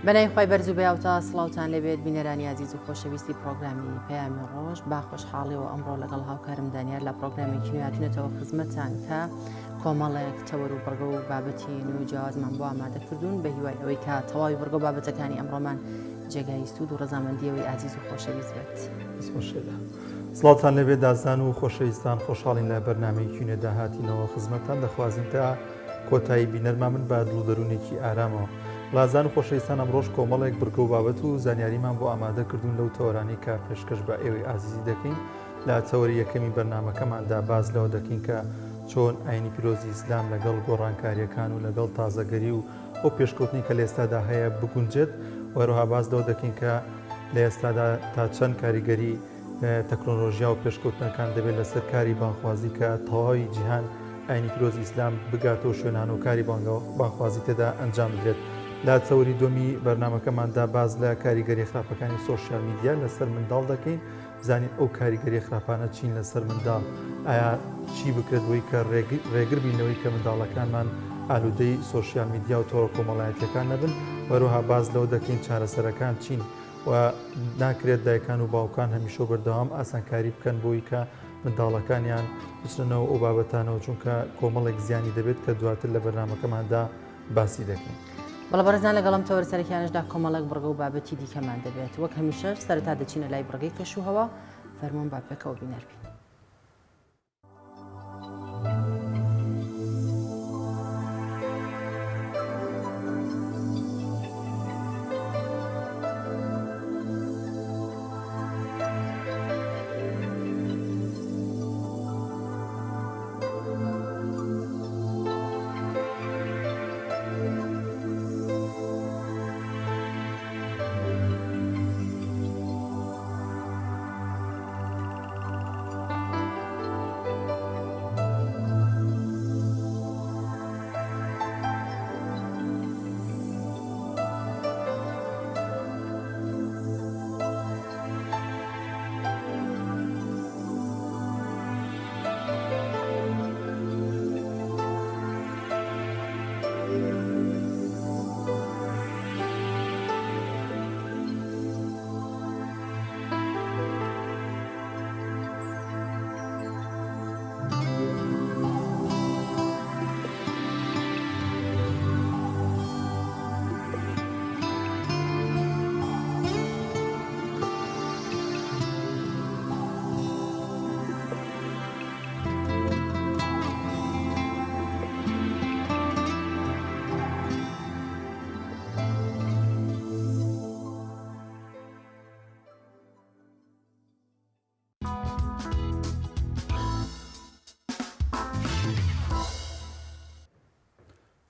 بەنای خۆی بەرزوو بەیاوتە سڵاوتان لەبێت بینەرانی عزیز و خۆشەویستی پرۆگرامی پەیامی ڕۆژ با خۆشحاڵیەوە ئەمڕۆ لەگەڵ هاوکارم دانیار لە پرۆگرامێکی نوێهاتوونەتەوە خزمەتتان کە کۆمەڵێک تەوەر و بڕگە و بابەتی نوێ و جیاوازمان بۆ ئامادەکردوون بە هیوای ئەوەی کە تەواوی بڕگە و بابەتەکانی ئەمڕۆمان جێگای سوود و ڕەزامەندیەوەی عزیز و خۆشەویست بێت. سڵاوتان لەبێت دازان و خۆشەویستان خۆشحاڵین لە بەرنامەیەکی نوێدا هاتینەوە خزمەتتان دەخوازیین تا کۆتایی بینەرمان من بە دڵ و دەروونێکی ئارامەوە. لازان و خۆشەویستان ئەمڕۆژ کۆمەڵێک بڕگە و بابەت و زانیاریمان بۆ ئامادە کردوون لەو تەوەرانەی کە پێشکەش بە ئێوەی ئازیزی دەکەین لە تەوەری یەکەمی بەرنامەکەماندا باز لەوە دەکەین کە چۆن ئاینی پیرۆزی ئیسلام لەگەڵ گۆڕانکاریەکان و لەگەڵ تازەگەری و ئەو پێشکەوتنی کە لە ئێستادا هەیە بگونجێت وەروها باز لەوە دەکەین کە لە ئێستادا تا چەند کاریگەری تەکنۆلۆژیا و پێشکەوتنەکان دەبێت لەسەر کاری بانخوازی کە تەواوی جیهان ئاینی پیرۆزی ئیسلام بگاتەوە شوێنان و کاری بانخوازی تێدا ئەنجام بدرێت. لا چەوری دومی بەرنامەکەماندا باز لە کاریگەری خراپەکانی سۆشیال میدیا لەسەر منداڵ دەکەین بزانین ئەو کاریگەری خراپانە چین لەسەر منداڵ ئایا چی بکرێت بۆی کە ڕێگر بینەوەی کە منداڵەکانمان ئالوودەی سۆشیال میدیا و تۆڕە کۆمەڵایەتیەکان نەبن وەروها باز لەوە دەکەین چارەسەرەکان چین و ناکرێت دایکان و باوکان هەمیشە بەردەوام ئاسانکاری بکەن بۆی کە منداڵەکانیان بچنەوە ئەو بابەتانەوە چونکە کۆمەڵێک زیانی دەبێت کە دواتر لە بەرنامەکەماندا باسی دەکەین. بەڵە بەرزان لەگەڵم تەوەر سەرەکیانشدا کۆمەڵێک بڕگە و بابەتی دیکەمان دەبێت وەک هەمیشەش سەرەتا دەچینە لای بڕگەی کەشوهەوە فەرموون باپێکەوە بینەر بین.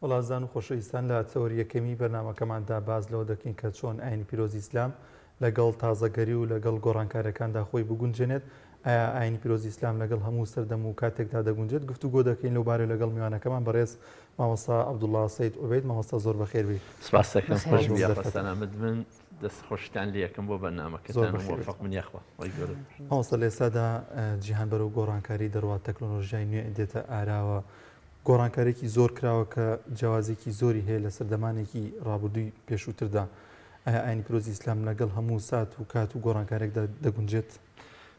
وڵازان و خۆشەویستان لە تەوەری یەکەمی بەرنامەکەماندا باز لەوە دەکەین کە چۆن ئاینی پیرۆزی ئیسلام لەگەڵ تازەگەری و لەگەڵ گۆڕانکاریەکاندا خۆی بگونجێنێت ئایا ئاینی پیرۆزی ئیسلام لەگەڵ هەموو سەردەم و کاتێکدا دەگونجێت گفتوگۆ دەکەین لەو بارەی لەگەڵ میوانەکەمان بەڕێز مامۆستا عەبدوڵڵا سەید عوبەید مامۆستا زۆر بەخێر بیت. سپاس دەکەم خۆش بیاخەستانامد من دەست خۆشتان لێ یەکەم بۆ بەرنامەکەتان موفق من یەخوا مامۆستا لە ئێستادا جیهان بەرەو گۆڕانکاری دەڕوات تەکنۆلۆژیای نوێ دێتە ئاراوە گۆڕانکارێکی زۆر کراوە کە جیاوازێکی زۆری هەیە لە سەردەمانێکی ڕابردووی پێشووتردا ئایا ئاینی پیرۆزی ئیسلام لەگەڵ هەموو سات و کات و گۆڕانکارێکدا دەگونجێت؟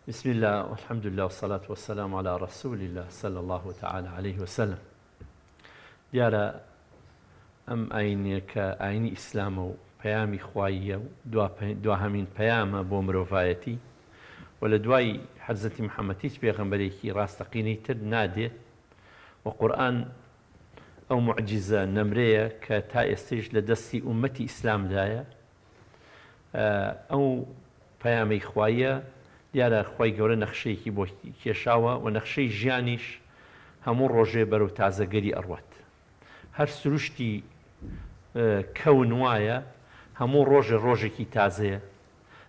بسم الله والحمد لله والصلاة والسلام على رسول الله صلى الله تعالى عليه وسلم. دیارە ئەم ئاینە کە ئاینی ئیسلامە و پەیامی خواییە و دواهەمین پەیامە بۆ مرۆڤایەتی و لە دوای حەزەتی محەممەد هیچ پێغەمبەرێکی ڕاستەقینەی تر نادێت و قورئان ئەو معجزە نەمرەیە کە تا ئێستش لە دەستی ئومەتی ئیسلامدایە ئەو پەیامەی خوایە دیارە خوای گەورە نەخشەیەکی بۆ کێشاوە و نەخشەی ژیانیش هەموو ڕۆژێ بەرەو تازەگەری ئەڕوات هەر سروشتی کەون وایە هەموو ڕۆژێ ڕۆژێکی تازەیە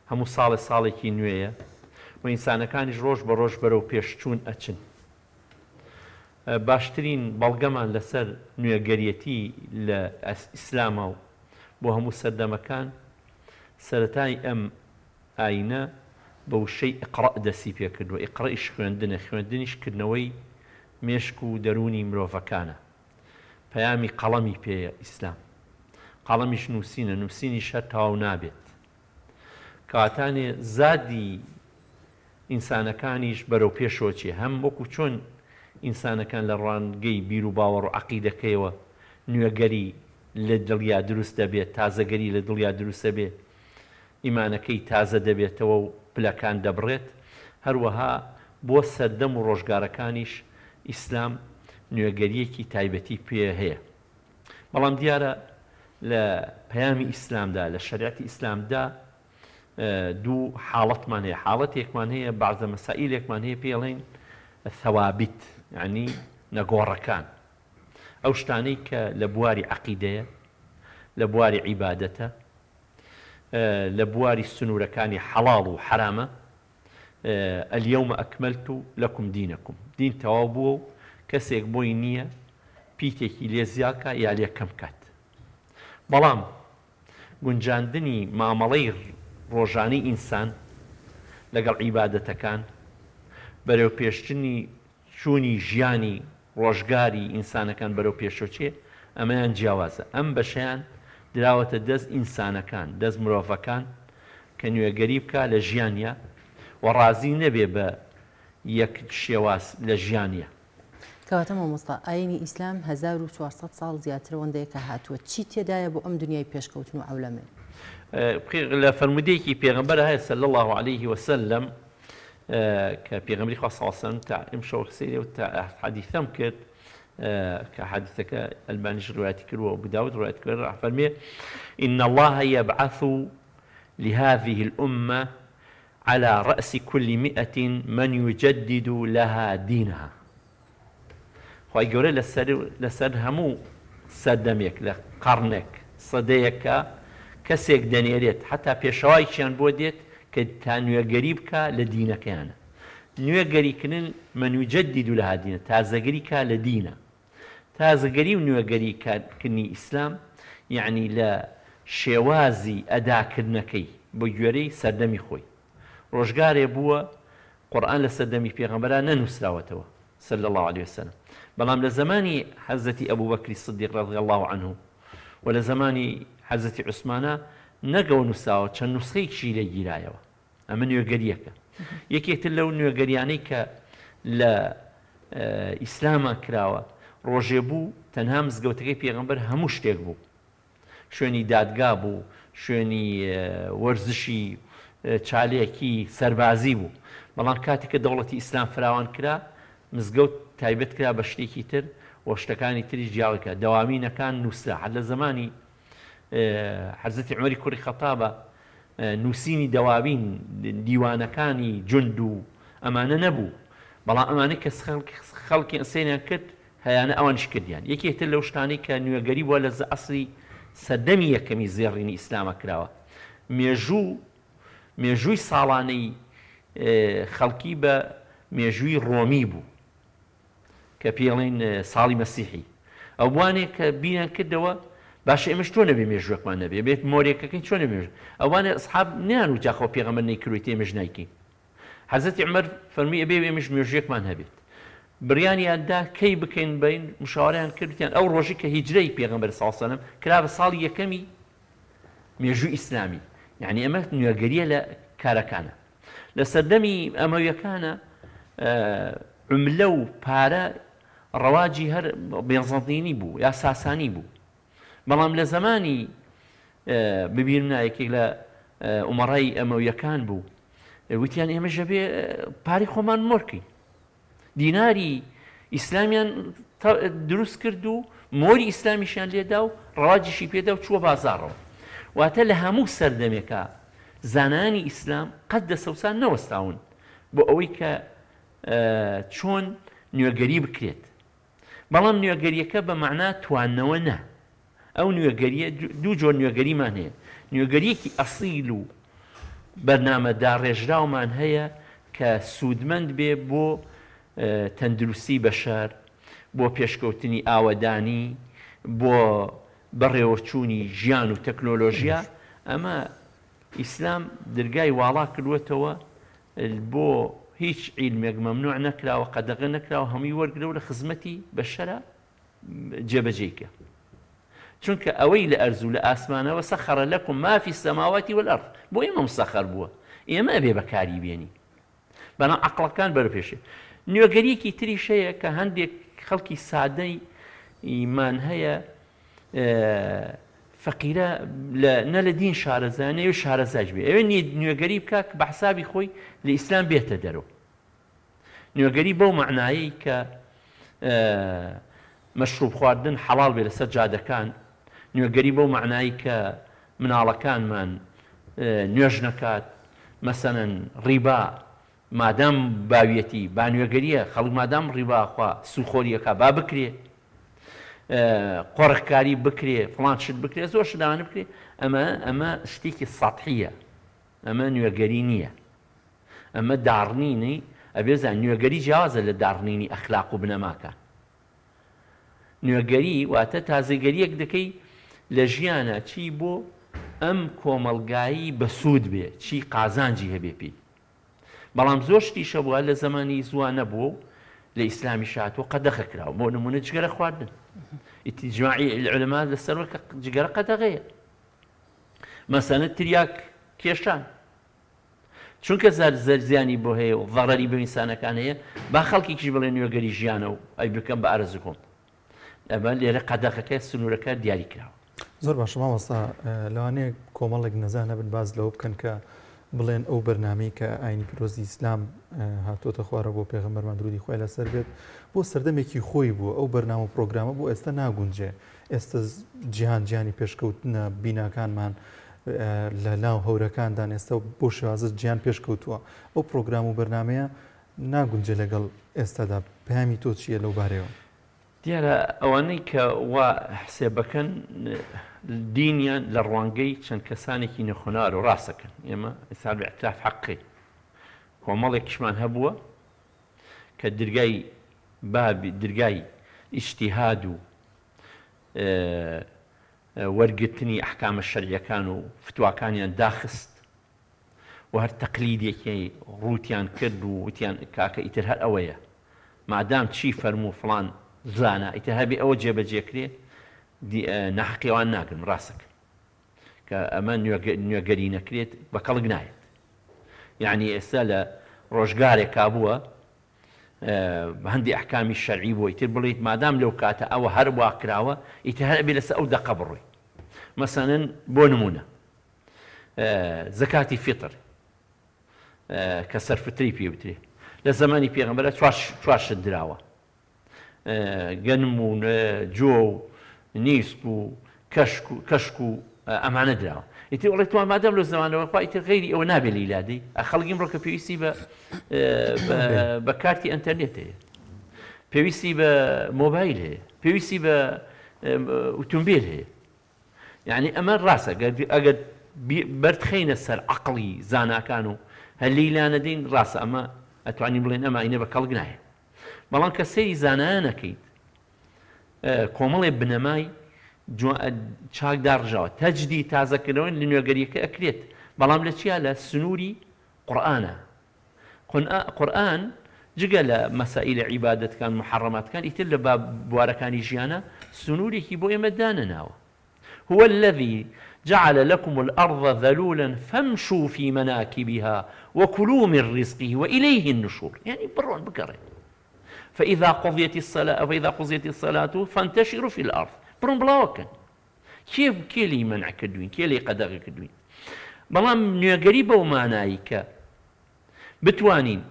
هەموو ساڵێ ساڵێکی نوێیە و ئینسانەکانیش ڕۆژ بە ڕۆژ بەرەو پێشچوون ئەچن. باشترین بەڵگەمان لەسەر نوێگەریەتی لە ئیسلامە و بۆ هەموو سەردەمەکان سەرەتای ئەم ئاینە بە وشەی ئیقڕە دەستی پێکردووە. ئیقڕەیش خوێندنە، خوێندنیش کردنەوەی مێشک و دەرونی مرۆڤەکانە. پەیامی قەڵەمی پێیە ئیسلام. قەڵەمیش نووسینە نووسینی شەر تەواو نابێت کەواتانێ زادی ئینسانەکانیش بەرەو پێشۆچێ هەم وەکو چۆن ئینسانەکان لە ڕوانگەی بیر و باوەڕ و عەقیدەکەیەوە نوێگەری لە دڵیا دروست دەبێت تازەگەری لە دڵیا دروست دەبێت ئیمانەکەی تازە دەبێتەوە و پلەکان دەبڕێت هەروەها بۆ سەردەم و ڕۆژگارەکانیش ئیسلام نوێگەریەکی تایبەتی پێ هەیە بەڵام دیارە لە پەیامی ئیسلامدا لە شەریعەتی ئیسلامدا دوو حاڵەتمان هەیە حاڵەتێکمان هەیە بەعزە مەسائیلێکمان هەیە پێڵێن ثەوابت یعنی نەگۆڕەکان ئەو شتانەی کە لە بواری عەقیدەیە لە بواری عیبادەتە لە بواری سنوورەکانی حەڵاڵ و حرامە ئەلیەومە ئەکمەلت لەکم دینەکم دین تەواو بووە و کەسێک بۆی نییە پیتێکی لێ زیاکە یا لێ کەم کات بەڵام گونجاندنی مامەڵەی ڕۆژانەی ئینسان لەگەڵ عیبادەتەکان بەرەو پێشچنی چوونی ژیانی ڕۆژگاری ئینسانەکان بەرەو پێشۆچێ ئەمەیان جیاوازە ئەم بەشیان دراوەتە دەست ئینسانەکان دەست مرۆڤەکان کە نوێگەری بکە لە ژیانیە و ڕازی نەبێ بە یەک شێواز لە ژیانیە کەواتە مامۆستا ئاینی ئیسلام 1400 ساڵ زیاتر ئەوەندەیە کە هاتووە چی تێدایە بۆ ئەم دنیای پێشکەوتن و عەولەمێ لە فەرمودەیەکی پێغەمبەر هەیە صلی الله عليه وسلم کە پێغەمبەری خوا صلی الله علیه وسلم تا ئەمشەو سەیرێ و تا حەدیثەم کرد کە حەدیثەکە ئەلبانیش ڕوایەتی کردووە و ئەبو داود ڕوایەت کردووە فەرمێ إن الله يبعث لهذه الأمة على رأس كل 100 من يجدد لها دينها خی گەورە لەسەر هەموو سەردەمێک لە قەڕنێک سەدەیەکە کەسێک دەنێرێت حتا پێشەوایکیان بۆ دێت کە تا نوێگەری بکە لە دینەکەیانە نوێگەریکردن منوجەدید و لە هادینە تازەگەری کا لە دینە تازەگەری و نوێگەریکردنی ئیسلام یعنی لە شێوازی ئەداکردنەکەی بۆ گوێرەی سەردەمی خۆی ڕۆژگارێ بووە قورئان لە سەردەمی پێغەمبەران نەنووسراوەتەوە صلى الله عليه وسلم بەڵام لە زمانی حەزەتی ئەبوو بەکری سدیق رضی الله عنه و لە زمانی حەزەتی عوسمانە نەگەوە نووساوە چەند نوسخەیەکی لێ گیرایەوە ئەمە نوێگەریەکە یەکێکتر لەو نوێگەریانەی کە لە ئیسلاما کراوە ڕۆژێ بوو تەنها مزگەوتەکەی پێغەمبەر هەموو شتێک بوو شوێنی دادگا بوو شوێنی وەرزشی چالەیەکی سەربازی بوو بەڵام کاتێک کە دەوڵەتی ئیسلام فراوان کرا مزگەوت تایبەت کرا بە شتێکی تر و شتەکانی تریش جیاوەکە دەوامینەکان نووسرا حەد لە زمانی حەزەتی عومەری کوڕی خەتابە نووسینی دەواوین دیوانەکانی جوند و ئەمانە نەبوو بەڵام ئەمانە کە خەڵکی ئەسێنیان کرد هەیانە ئەوانش کردیان یەکێتر لەو شتانەی کە نوێگەری بووە لە ئەسری سەردەمی یەکەمی زێڕینی ئیسلامە کراوە مێژووی ساڵانەی خەڵکی بە مێژووی ڕۆمی بوو کە پێڵێن ساڵی مەسیحی ئەو بوانێک کە بینیان کردەوە باشە ئێمەش تۆ نەبێ مێژوەکمان نەبێ بێت مۆرێکەکەی چۆن نەبێژ ئەوانە ئەسحاب نەیان و جاخۆ پێغەمبەر نەیکردوێت ئێمەش نایکەین حەزەتی عومەر فەرمی ئەبێ ئێمەش مێژوەکمان هەبێت بڕیانیاندا کەی بکەین بین مشاوەڕیان کردیان ئەو ڕۆژی کە هیجرەی پێغەمبەر صلی الله علیه وسلم کرا بە ساڵی یەکەمی مێژووی ئیسلامی یعنی ئەمە نوێگەریە لە کارەکانە لە سەردەمی ئەمەویەکانە عملە و پارە ڕەواجی هەر بێزەڵتینی بوو یا ساسانی بوو بەڵام لە زمانی ببیننا یەکێک لە ئومەڕای ئەمەویەکان بوو وتیان ئێمەش ئەبێ پاری خۆمان مۆرکەین دیناری ئیسلامیان دروست کرد و مۆری ئیسلامیشیان لێدا و ڕەواجیشی پێدا و چووە بازاڕەوە واتە لە هەموو سەردەمێکە زانانی ئیسلام قەت دەسەوسان نەوەستاون بۆ ئەوەی کە چۆن نوێگەری بکرێت بەڵام نوێگەریەکە بە مەعنا تواننەوە نە ئەو نوێگەریە دوو جۆر نوێگەریمان هەیە نوێگەریەکی ئەسیل و بەرنامەدا ڕێژراومان هەیە کە سوودمەند بێ بۆ تەندروستی بەشەر بۆ پێشکەوتنی ئاوەدانی بۆ بەڕێوەچوونی ژیان و تەکنۆلۆژیا ئەمە ئیسلام دەرگای واڵا کردوێتەوە بۆ هیچ عیلمێک مەمنوع نەکراوە قەدەغە نەکراوە هەمووی وەرگرەوە لە خزمەتی بەشەرە جێبەجێیکە چونکە ئەوەی لە ئەرزوو لە ئاسمانەوە سەخەرە لەکم ما فی السەماواتی والئەرض بۆ ئێمە مسەخەر بووە، ئێمە ئەبێ بەکاری بێنی. بەڵام عەقڵەکان بەرەپێشێ. نوێگەریەکی تریش هەیە کە هەندێک خەڵکی سادەی ئیمان هەیە فەقیرە نە لە دین شارەزانە و شارەزاج بێ، ئەوێ نوێگەری بکە کە بە حسابی خۆی لە ئیسلام بێتە دەرەوە. نوێگەری بەو معنایی کە مەشروب خواردن حەڵال بێ لەسەر جادەکان، نوێگەری بەو معنایی کە مناڵەکانمان نوێژ نەکات، مەسەنەن ڕیبا مادام باویەتی با نوێگەریە، خەڵک مادام ڕیباخوا سوخۆریەکە با بکرێ، قۆڕخکاری بکرێ، فڵان شت بکرێ، زۆر شتانە بکرێ، ئەمە شتێکی سەطحیە، ئەمە نوێگەری نییە، ئەمە داڕنینی ئەبێزان نوێگەری جیازە لە داڕنینی ئەخلاق و بنەماکە. نوێگەری واتە تازەگەریەک دەکەی لە ژیانە چی بۆ ئەم کۆمەلگایی بەسوود بێ، چی قازانجی هەبێ پێی. بەڵام زۆر شتیشە بووە لە زمانی زووانە بوو لە ئیسلامی شاتوە قەدەخە کراوە، بۆ نمونە جگەرە خواردن. ئیتیجماعی العولەما لەسەرەوە کە جگەرە قەدەغەیە. مەسەنە تریاک کێشان، چونکە زیانی بۆ هەیە و ضەرەری بە ئینسانەکان هەیە، با خەڵکێکیش بڵێ نوێگەری ژیانە و ئەی بکەم بە ئارەزوکۆم. ئەمە لێرە قەدەغەکە سنوورەکە دیاری کراوە. زۆر باشە مامۆستا، لەوانەیە کۆمەڵێک نەزانە بن باز لەوە بکەن کە بڵێن ئەو بەرنامەی کە ئاینی پیرۆزی ئیسلام هاتۆتە خوارە بۆ پێغەمبەرمان درودی خۆی لەسەر بێت بۆ سەردەمێکی خۆی بوو، ئەو بەرنامە و پرۆگرامە بۆ ئێستا ناگونجێ. ئێستا جیهانی پێشکەوتنە بیناکانمان لە ناو هەورەکاندان ئێستا بۆ شێوازە جیهان پێشکەوتووە. ئەو پرۆگرام و بەرنامەیە ناگونجێ لەگەڵ ئێستادا. پەیامی تۆ چییە لەو بارەوە؟ دیارە ئەوانەی کە وا حسێبەکەن دینیان لە ڕوانگەی چەند کەسانێکی نەخۆنار و ڕاستەکەن. ئێمە ئێستا بەئیتراف حەقی کۆمەڵێکیشمان هەبووە کە دەرگای ئیجتیهاد و وەرگرتنی ئەحکامە شەریعەکان و فتواکانیان داخست و هەر تەقلیدێکی ڕووتیان کرد و وتیان کاکە ئیتر هەر ئەوەیە، مادام چی فەرموو فڵان زانە ئیتر هەبێ ئەوە جێبەجێکرێ، نەحەقیەوان ناکرن ڕاستەکە کە ئەمە نوێگەری نەکرێت بە کەڵک نایێت. یعنی ئێستا لە ڕۆژگارێک کابووە هەندی ئەحکامی شەرعی بۆ ئیتر بڵێیت مادام لەو کاتە ئەوە هەر وا کراوە ئیتر هەر ئەبێ لەسەر ئەو دەقە بڕۆی. مەسەنەن بۆ نمونە زەکاتی فیتر کە سەرفتری پێ وترێ لە زمانی پێغەمبەرە چوار شت دراوە، گەنم و جۆ و نیسک و کەشک و ئەمانە دراوە. ئیتر وڵێ توان مادەم لە زمانەوە خوا ئیتر غەیری ئەوە نابێ لە ئیلادەی خەڵکی ڕۆکە پێویستی بە کارتی ئەنتەرنێت هەیە، پێویستی بە مۆبایل هەیە، پێویستی بە ئۆتۆمبیل هەیە. یعنی ئەمە ڕاستە ئەگەر بەردخەینە سەر عەقڵی زاناکان و هەلەی لا نەدەین ڕاستە ئەمە ئەتوانین بڵێن ئەمە ئینە بە کەڵک نایە. بەڵام کە سەیری زانایانەکەیت کۆمەڵێ بنەمای چاکدار ڕژاوە تەجدی تازەکردنەوەی لە نوێگەریەکە ئەکرێت، بەڵام لە چیا لە سنووری قورئانە. قورئان جگە لە مەسائیل عیبادەتەکان محەڕەماتەکان ئیتر لە بوارەکانی ژیانە سنوورێکی بۆ ئێمە دانەناوە. هو الذي جعل لكم الأرض ذلولا فامشوا في مناكبها وكلوا من رزقه وإليه النشور. يعني برون بقرين فإذا قضيت الصلاة فانتشروا في الأرض. برون بلاوكن كيف كيلي منع كدوين كيلي قدغ كدوين. بلام نيغريبا ومعنايكا بتوانين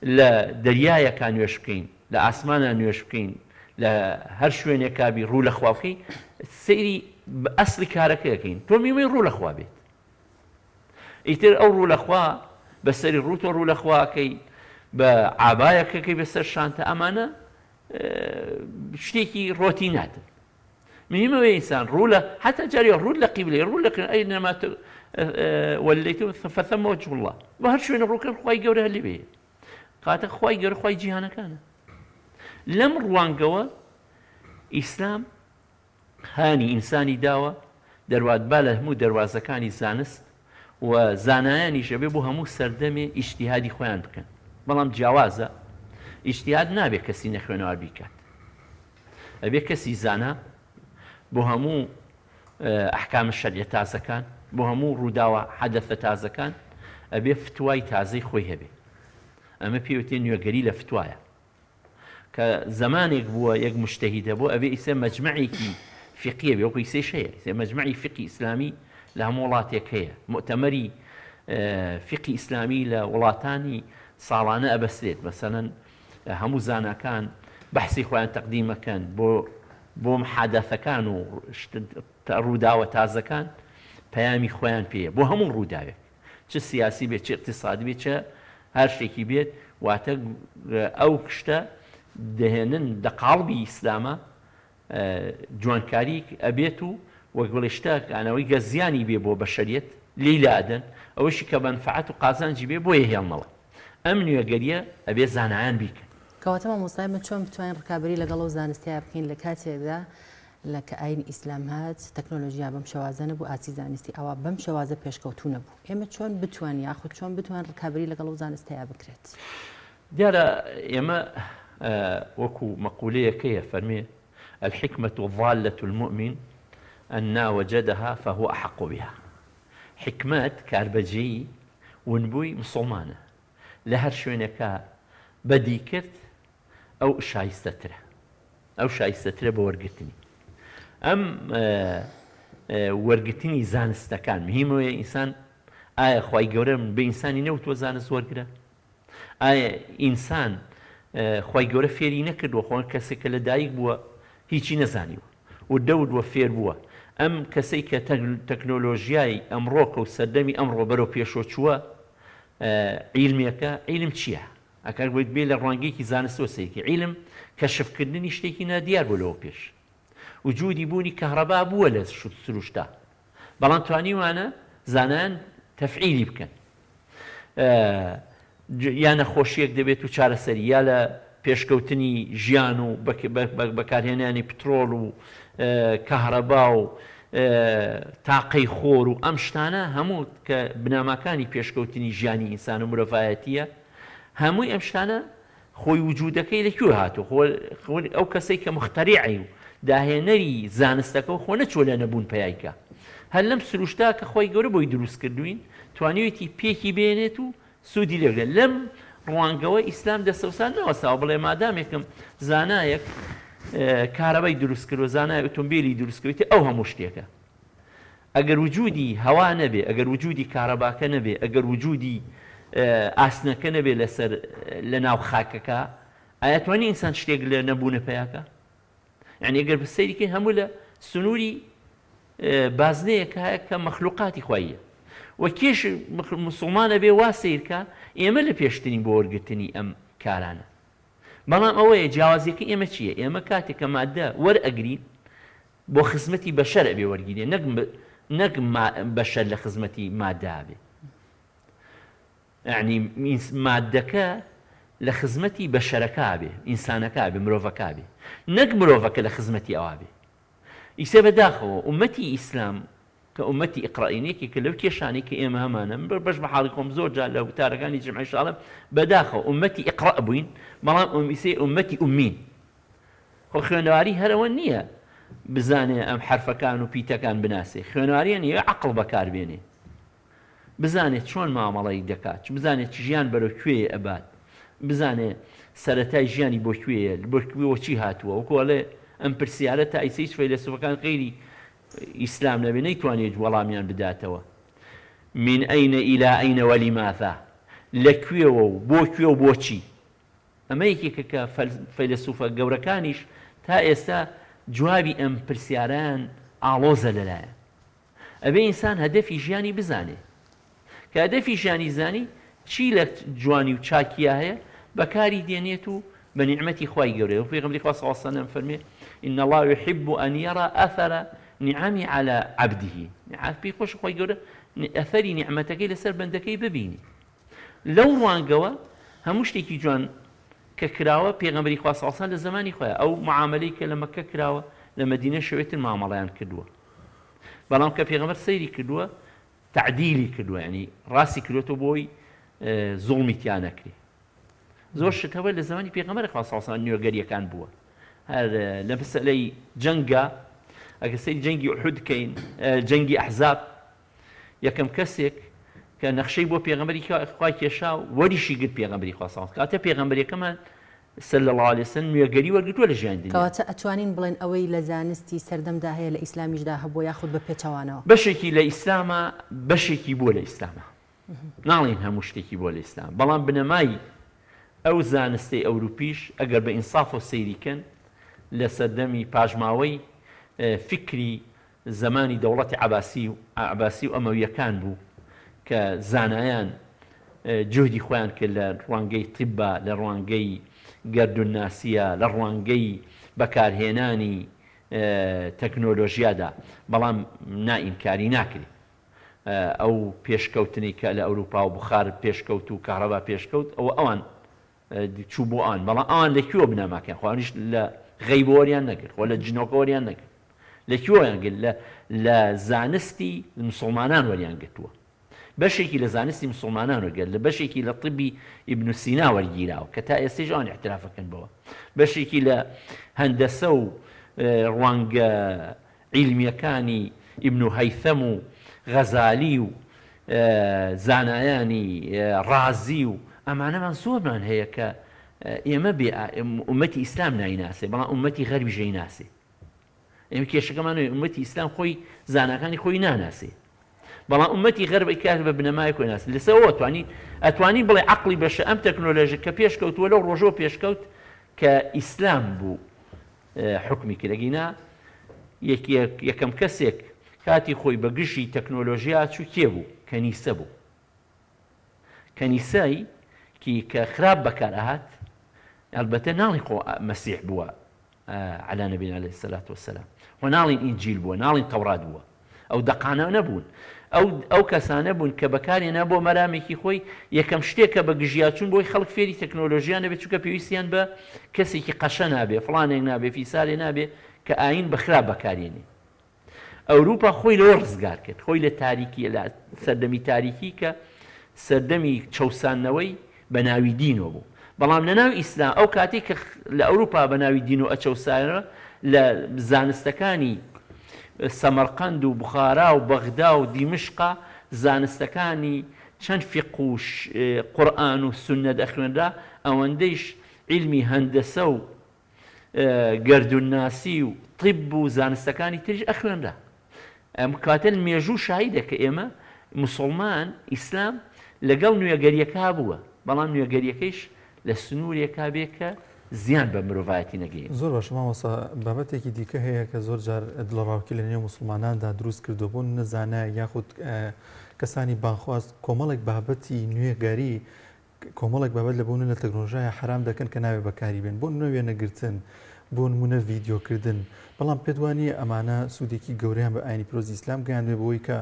لا دريايا كانوا يشبكين لا أسمانا يشبكين لا هرشوين يكابي رو لخوافي سيري بأصل كاركيكين تومي وين رو لخوا بيت يتر أو رو لخوا بسري روتو رو لخوا كي بعباية كي بسر شانتا أمانة شتيكي روتينات مهمة إنسان رولا حتى جاري رولا قبلي رولا أينما وليتم فثم وجه الله وهرشوين روكن خواي جورها اللي بيه قاتل خواي جور خواي جهانا كان لم روانقوا إسلام هاني إنساني داوة دروات باله مو دروازكاني زانست وزانایانی شەبێ بۆ هەموو سەردەمێ ئیجتیهادی خۆیان بکەن بەڵام جیاوازە ئیجتیهاد نابێت کەسی نەخوێنەوە بیکات ئەبێ کەسی زانا بۆ هەموو ئەحکام شەریعە تازەکان، بۆ هەموو ڕووداوە حەدەثە تازەکان ئەبێ فتوای تازەی خۆی هەبێ. ئەمە پێوتێ نوێگەری لە فتوایە کە زمانێک بووە یەک مجتەهیدە بۆ ئەبێ ئیسێ مەجمەعێکی فقیە بێ، وەکو ئیسەی شەیە مەجمەعی فقی ئیسلامی لە هەموو وڵاتێک هەیە، مؤتەمەری فقی ئیسلامی لە وڵاتانی ساڵانە ئەبەسرێت، مەسەلەن هەموو زانەکان بەحسی خۆیان تەقدیمەکەن بۆ محادەثەکان و ڕووداوە تازەکان پەیامی خۆیان پێیە بۆ هەموو ڕووداوێک، چ سیاسی بێت، چ اقتصادی بێت، چ هەر شتێکی بێت، واتە ئەو کشتە دەهێنن دەقاڵبی ئیسلامە جوانکاری ئەبێت و وەک بڵێ شتەکانەوەی گە زیانی بێ بۆ بەشەریەت لێلادەن ئەوەشی کە بەنفعەت و قازانجی بێ بۆ هێڵنەوە. ئەم نوێگەریە ئەبێ زانایان بیکەن. کەواتە مامۆستای من چۆن بتوانین ڕکابەری لەگەڵ ئەو زانستیە بکەین لە کاتێکدا لە کە ئاین ئیسلام هات تەکنۆلۆژیا بەم شێوازە نەبوو، ئاچی زانستی ئەوە بەم شێوازە پێشکەوتوو نەبوو. ئێمە چۆن بتوانین یاخود چۆن بتوان ڕکابەری لەگەڵ ئەو زانستەیە بکرێت؟ دیارە ئێمە وەکو مەقولەیەکەیە فەرمێ الحكمة ضالة المؤمن أن وجدها فهو أحق بها. حكمات كاربجي ونبوي مسلمانة لهر شوينكا بدي كرت أو شايستتره أو شايستتره بورقتني أم ورقتني زانستكان مهم إنسان آية خواهي قورا بإنساني نوت وزانس ورقرا آية إنسان خواهي قورا فيري نكرد وخوان كسيك لدايق بوا هیچی نەزانیوە و دەود وە فێر بووە. ئەم کەسەی کە تەکنۆلۆژیای ئەمڕۆکە و سەردەمی ئەمڕۆ بەرەو پێشۆ چووە عیلمێکە، عیلم چییە؟ ئەکار بێت بێ لە ڕوانگەیەکی زانستۆسەیەکی عیلم کەشفکردنی شتێکی نادیار بۆ لەوە پێش وجودی بوونی کەهڕەبا بووە لە سروشتا، بەڵام توانیوانە زانایان تەفعیلی بکەن، یا نەخۆشیەک دەبێت و چارەسەری یا لە پێشکەوتنی ژیان و بەکارهێنانی پترۆڵ و کەهڕەبا و تاقەی خۆر و ئەم شتانە هەموو کە بنامەکانی پێشکەوتنی ژیانی ئینسان و مرۆڤایەتیە، هەمووی ئەم شتانە خۆی وجودەکەی لەکوێ هاتووە؟ ئەو کەسەی کە مختەریعی و داهێنەری زانستەکە و خۆ نەچۆ لە نەبوون پەیایکە، هەر لەم سروشتا کە خۆی گەورە بۆی دروست کردوین توانیوێتی پێکی بێنێت و سوودی لێبێت. لەم ڕوانگەوە ئیسلام دەسەوسان نەوەساوە بڵێ مادامێکم زانایەک کارەبای دروست کرد و زانای ئۆتۆمبیلی دروست کردی ئەو هەموو شتێکە، ئەگەر وجودی هەوا نەبێ، ئەگەر وجودی کارەباکە نەبێ، ئەگەر وجودی ئاسنەکە نەبێ لەسەر لە ناو خاکەکە، ئاياتوانی ئینسان شتێک لە نەبوونە پێیاکە؟ یعنی ئەگەر بسەیریکە هەموو لە سنووری بازنەیەک هەیە کە مەخلوقاتی خواییە و کێش مسلمانە بێ وا سیرکە ئێمە لە پێشترین بۆ وەرگرتنی ئەم کارانە. بەڵام ئەوەیە جیاوازیەکە ئێمە چییە؟ ئێمە کاتێککە مادە وەرئەگرین بۆ خزمەتی بەشەر ئەبێ وەرگیرێ، نەک بەشەر لە خزمەتی مادە بێ. یعنی مادەکە لە خزمەتی بەشەرەکە بێ، ئینسانەکە بێ، مرۆڤەکە بێ، نەک مرۆڤەکە لە خزمەتی ئەوا بێ. ئیسێ بەداخەوە ئومەتی ئیسلام کە ئومەتی ئیقرائینێکی کە لەو کێشانەی کە ئێمە هەمانە بەش بە حاڵی خۆم زۆر جار لە وتارەکانی جمعی شاڵم بەداخەوە ئومەتی ئیقڕە بووین، بەڵام ئیسێ ئومەتی ئومین. خۆ خوێنەواری هەرەوە نییە بزانێ ئەم حرفەکان و پیتەکان بناسێ، خوێنەواریە نیە عەقڵ بەکاربێنێ، بزانێت چۆن مامەڵەی دەکات، بزانێت ژیان بەرەو کوێیە ئەبات، بزانێ سەرەتای ژیانی بۆ کوێیە، بۆ کوێوە چی هاتووە. وەکۆڵێ ئەم پرسیارە تا ئیسەی فەیلسوفەکان غەیری ئیسلام نەبێ نەیتوانێت وەڵامیان بداتەوە. من ئەینە ئیلا ئەینە وەلیماذا، لەکوێوە و بۆ کوێ و بۆچی. ئەمە یەکێکە کە فەیلسوفە گەورەکانیش تا ئێستا جوابی ئەم پرسیاران ئاڵۆزە لەلایە. ئەبێ ئینسان هەدەفی ژیانی بزانێ، کە هەدەفی ژیانی زانی چی لە جوانی و چاکیە هەیە بەکاری دێنێت و بە نیعمەتی خوای گەورەیە. و پێغەمبەری خوا صلی الله علیه و سلم فەرمێ إن الله يحب أن يرى أثر نعمي على عبده. پێی خۆش خوای گەورە ئەثەری نیعمەتەکەی لەسەر بەندەکەی ببینی. لەو ڕوانگەوە هەموو شتێکی جوان کە کراوە پێغەمبەری خوا صلی الله علیه و سلم لە زمانی خۆیە ئەو معاملەی کە لە مەکە کراوە لە مەدینە شەوێتر معامەڵەیان کردووە، بەڵام کە پێغەمبەر سەیری کردووە تعدیلی کردووە، یعنی ڕاستی کردوێتەوە بۆی زوڵمی تیا نەکرێ. زۆر شتەوە لە زمانی پێغەمبەری خوا صلی الله علیه و سلم نوێگەریەکان بووە. هەر لە مەسەلەی جەنگە ئەگە سەیری جەنگی ئوحود بکەین جەنگی ئەحزاب یەکەم کەسێک کە نەخشەی بۆ پێغەمبەری خوای کێشا و وەریشی گرت پێغەمبەری خوا سەڵات کاتە پێغەمبەرەکەمان صلی الله عليه وسلم نوێگەری وەرگرتووە لە ژیان دنیا کەواتە ئەتوانین بڵێن ئەوەی لە زانستی سەردەمدا هەیە لە ئیسلامیشدا هەبوو یاخود بە پێچەوانەوە بەشێکی لە ئیسلامە بەشێکی بووە لە ئیسلامە ناڵین هەموو شتێکی بۆ لە ئیسلام بەڵام بنەمای ئەو زانستەی ئەوروپیش ئەگەر بە ئینساف و سەیریکەن لە سەردەمی پاژماوەی فکری زمانی دەوڵەتی عەباسی و ئەمەویەکان بوو کە زانایان جهدی خۆیان کرد لە ڕوانگەی طیبە لە ڕوانگەی گەردونناسیە لە ڕوانگەی بەکارهێنانی تەکنۆلۆژیادا بەڵام نائینکاری ناکرێت ئەو پێشکەوتنی کە لە ئەوروپا و بخار پێشکەوت و کارەبا پێشکەوت ئەوان چوو بۆ ئەوان بەڵام ئەوان لەکوێوە بنەماکەیان خۆیانیش لە غەیبۆریان نەگرت خۆ لە جنۆکۆریان نەگرت لەکوێیان گرت لە زانستی مسڵمانان وەریان گرتووە بەشێکی لە زانستی مسڵمانان وەرگرت لە بەشێکی لە طیبی ئیبن سینا وەرگیراوە کە تا ئێستەش ئەوان احترافەکەن بەوە بەشێکی لە هەندەسە و ڕوانگە عیلمیەکانی ئیبن هەیثەم و غەزالی و زانایانی ڕازی و ئەمانەمان زۆرمان هەیە کە ئێمە بێ ئومەتی ئیسلام نایناسێ بەڵام ئومەتی غەربی ژەیناسێ ئێمە کێشەکەمان ئومەتی ئیسلام خۆی زاناکانی خۆی ناناسێ بەڵام ئومەتی غەربی کار بە بنەمای خۆی ناسێ لەسەرەوە ئەتوانی بڵێ عەقڵی بەشە ئەم تەکنۆلۆژی کە پێشکەوتووە لەو ڕۆژەوە پێشکەوت کە ئیسلام بوو حکمی کرەگینا یەکەم کەسێک کاتی خۆی بە گشتی تەکنۆلۆژیا چوو کێ بوو کەنیسە بوو کەنیسای کە خراپ بەکار ئەهات ئەلبەتە ناڵی خۆ مەسیح بووە عەلا نەبینا عەلەیهی سەلات وەسەلام و ناڵین ئینجیل بووە ناڵین تەورات بووە ئەو دەقانە نەبوون ئەو کەسانە بوون کە بەکارهێنا بۆ مەرامێکی خۆی یەکەم شتێکە بە گژیاچوون بۆی خەڵک فێری تەکنۆلۆژیان نەبێت چونکە پێویستیان بە کەسێکی قەشە نابێ فڵانێک نابێ فیسارێ نابێ کە ئاین بە خراپ بەکارهێنێ ئەوروپا خۆی لەوە ڕزگار کرد خۆی لە تاریکی لە سەردەمی تاریکی کە سەردەمی چەوسانەوەی بە ناوی دینەوە بوو بەڵام لە ناوی ئیسلام ئەو کاتێک کە لە ئەوروپا بە ناوی دین و ئەچەوسانە لە زانستەکانی سەمەرقەند و بخارا و بەغدا و دیمشقا زانستەکانی چەند فیق و قورئان و سوننە دەخوێنرا ئەوەندەیش عیلمی هەندەسە و گەردونناسی و طیب و زانستەکانی تریش ئەخوێنرا ئەم کاتە مێژوو شاهیدە کە ئێمە موسڵمان ئیسلام لەگەڵ نوێگەریەکە بووە بەڵام نوێگەریەکەیش لە سنوورێکا بێ کە زیان بە مرۆڤایەتی نەگەین زۆر باش مامۆستا بابەتێکی دیکە هەیە کە زۆر جار دڵڕاوکی لە نێو مسلماناندا دروست کردو بوون نەزانای یاخود کەسانی بانخواست کۆمەڵێک بابەتی نوێگەری کۆمەڵێک بابەت لە بوون لە تەکنۆلۆژیای حرام دەکەن کە ناوێ بەکاری بێن بۆ نوێ نەگرتن بۆ نمونە ڤیدیۆکردن بەڵام پێدوانیە ئەمانە سوودێکی گەوریان بە ئاینی پیرۆزی ئیسلام گەیاندوێ بەوەی کە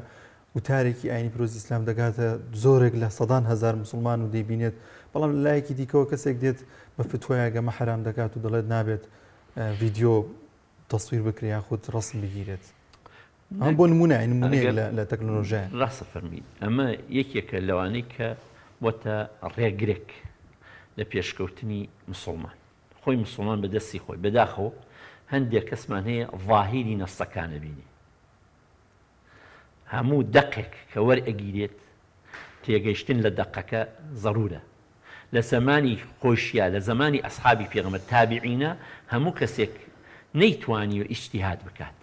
وتارێکی ئاینی پیرۆزی ئیسلام دەگاتە زۆرێک لە سەدان هەزار مسلمان و دەیبینێت بەڵام لە لایەکی دیکەوە کەسێک دێت بە فتوایە گەمە حرام دەکات و دەڵێت نابێت ڤیدیۆ تەسویر بکرێ یاخود ڕسم بگیرێت ئەم بۆ نمونەیە لە تەکنۆلۆژیای ڕاستە فەرمین ئەمە یەکێکە لەوانەی کە وەتە ڕێگرێک لە پێشکەوتنی مسلمان خۆی مسلمان بەدەستی خۆی بەداخەوە هەندێک کەسمان هەیە ظاهیری نەسەکانە بینی هەموو دەقێک کە وەرئەگیرێت تێگەیشتن لە دەقەکە ضرورە لە زمانی خۆشیە لە زمانی ئەسحابی پێغەمبەر تابعینە هەموو کەسێک نەیتوانی و ئیجتیهاد بکات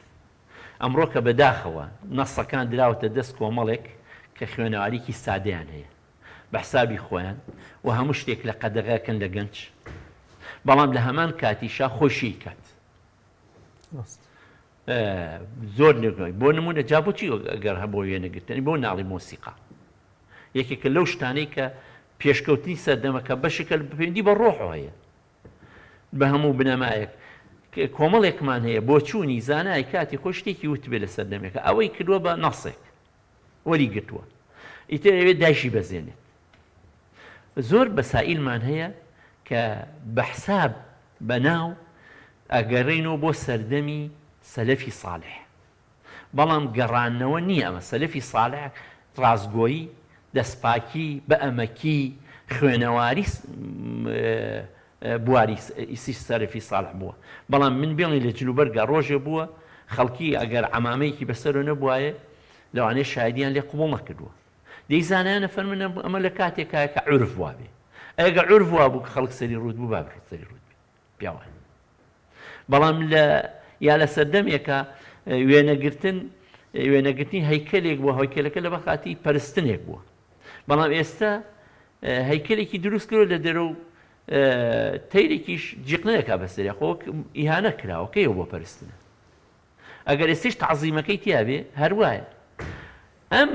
ئەمڕۆ کە بەداخەوە نەسەکان دراوەتە دەست کۆمەڵێک کە خوێنەوارێکی سادەیان هەیە بە حسابی خۆیان و هەموو شتێک لە قەدەغەکەن لە گەنج بەڵام لە هەمان کاتیشا خۆشی کات زۆر نێگەی بۆ نمونە جابۆچی ئەگەر هەبۆ وێنەگرتنی بۆ ناڵی مۆسیقا یەکێکە لەو شتانەی کە پێشکەوتنی سەردەمەکە بەشێکە پەیوەندی بە ڕۆحەوە هەیە بە هەموو بنەمایەک کۆمەڵێکمان هەیە بۆ چوونی زانای کاتی خۆ شتێکی وتبێ لە سەردەمێکە ئەوەی کردووە بە نەسێک وەری گرتووە ئیتر ئەوێت دایشی بەزێنێت زۆر بەسائیلمان هەیە کە بە حساب بەناو ئەگەڕێنەوە بۆ سەردەمی سەلەفی ساڵح بەڵام گەڕانەوە نییە ئەمە سەلەفی ساڵح ڕازگۆیی دەستپاکی بە ئەمەکی خوێنەواری بواری ئیسی سەلەفی ساڵح بووە بەڵام من بێڵی لە جلوبەرگا ڕۆژێ بووە خەڵکی ئەگەر عەمامەیەکی بەسەر نەبوایە لەوانەیە شایدیان لێ قبوڵ نەکردووە. دەیزانیانە فەرمونە ئەمە لە کاتێکایە کە عورف وا بێ، ئەگە عورف وا بوو کە خەڵک سەری ڕوود بوو با سەری ڕوود بێ پیاوان. بەڵام یا لە سەردەمێکە وێنەگرتنی هەیکەلێک بووە، هەیکەلەکە لە بەخاتی پەرستنێک بووە. بەڵام ئێستا هەیکەلێکی دروست کرد لە دەرە و تەیرێکیش جیق نەکا بەسەریا خۆ ئیهانە کراوەکەیەوە بۆ پەرستنە. ئەگەر ئێستش تەعزیمەکەی تیا بێ هەروایە. ئەم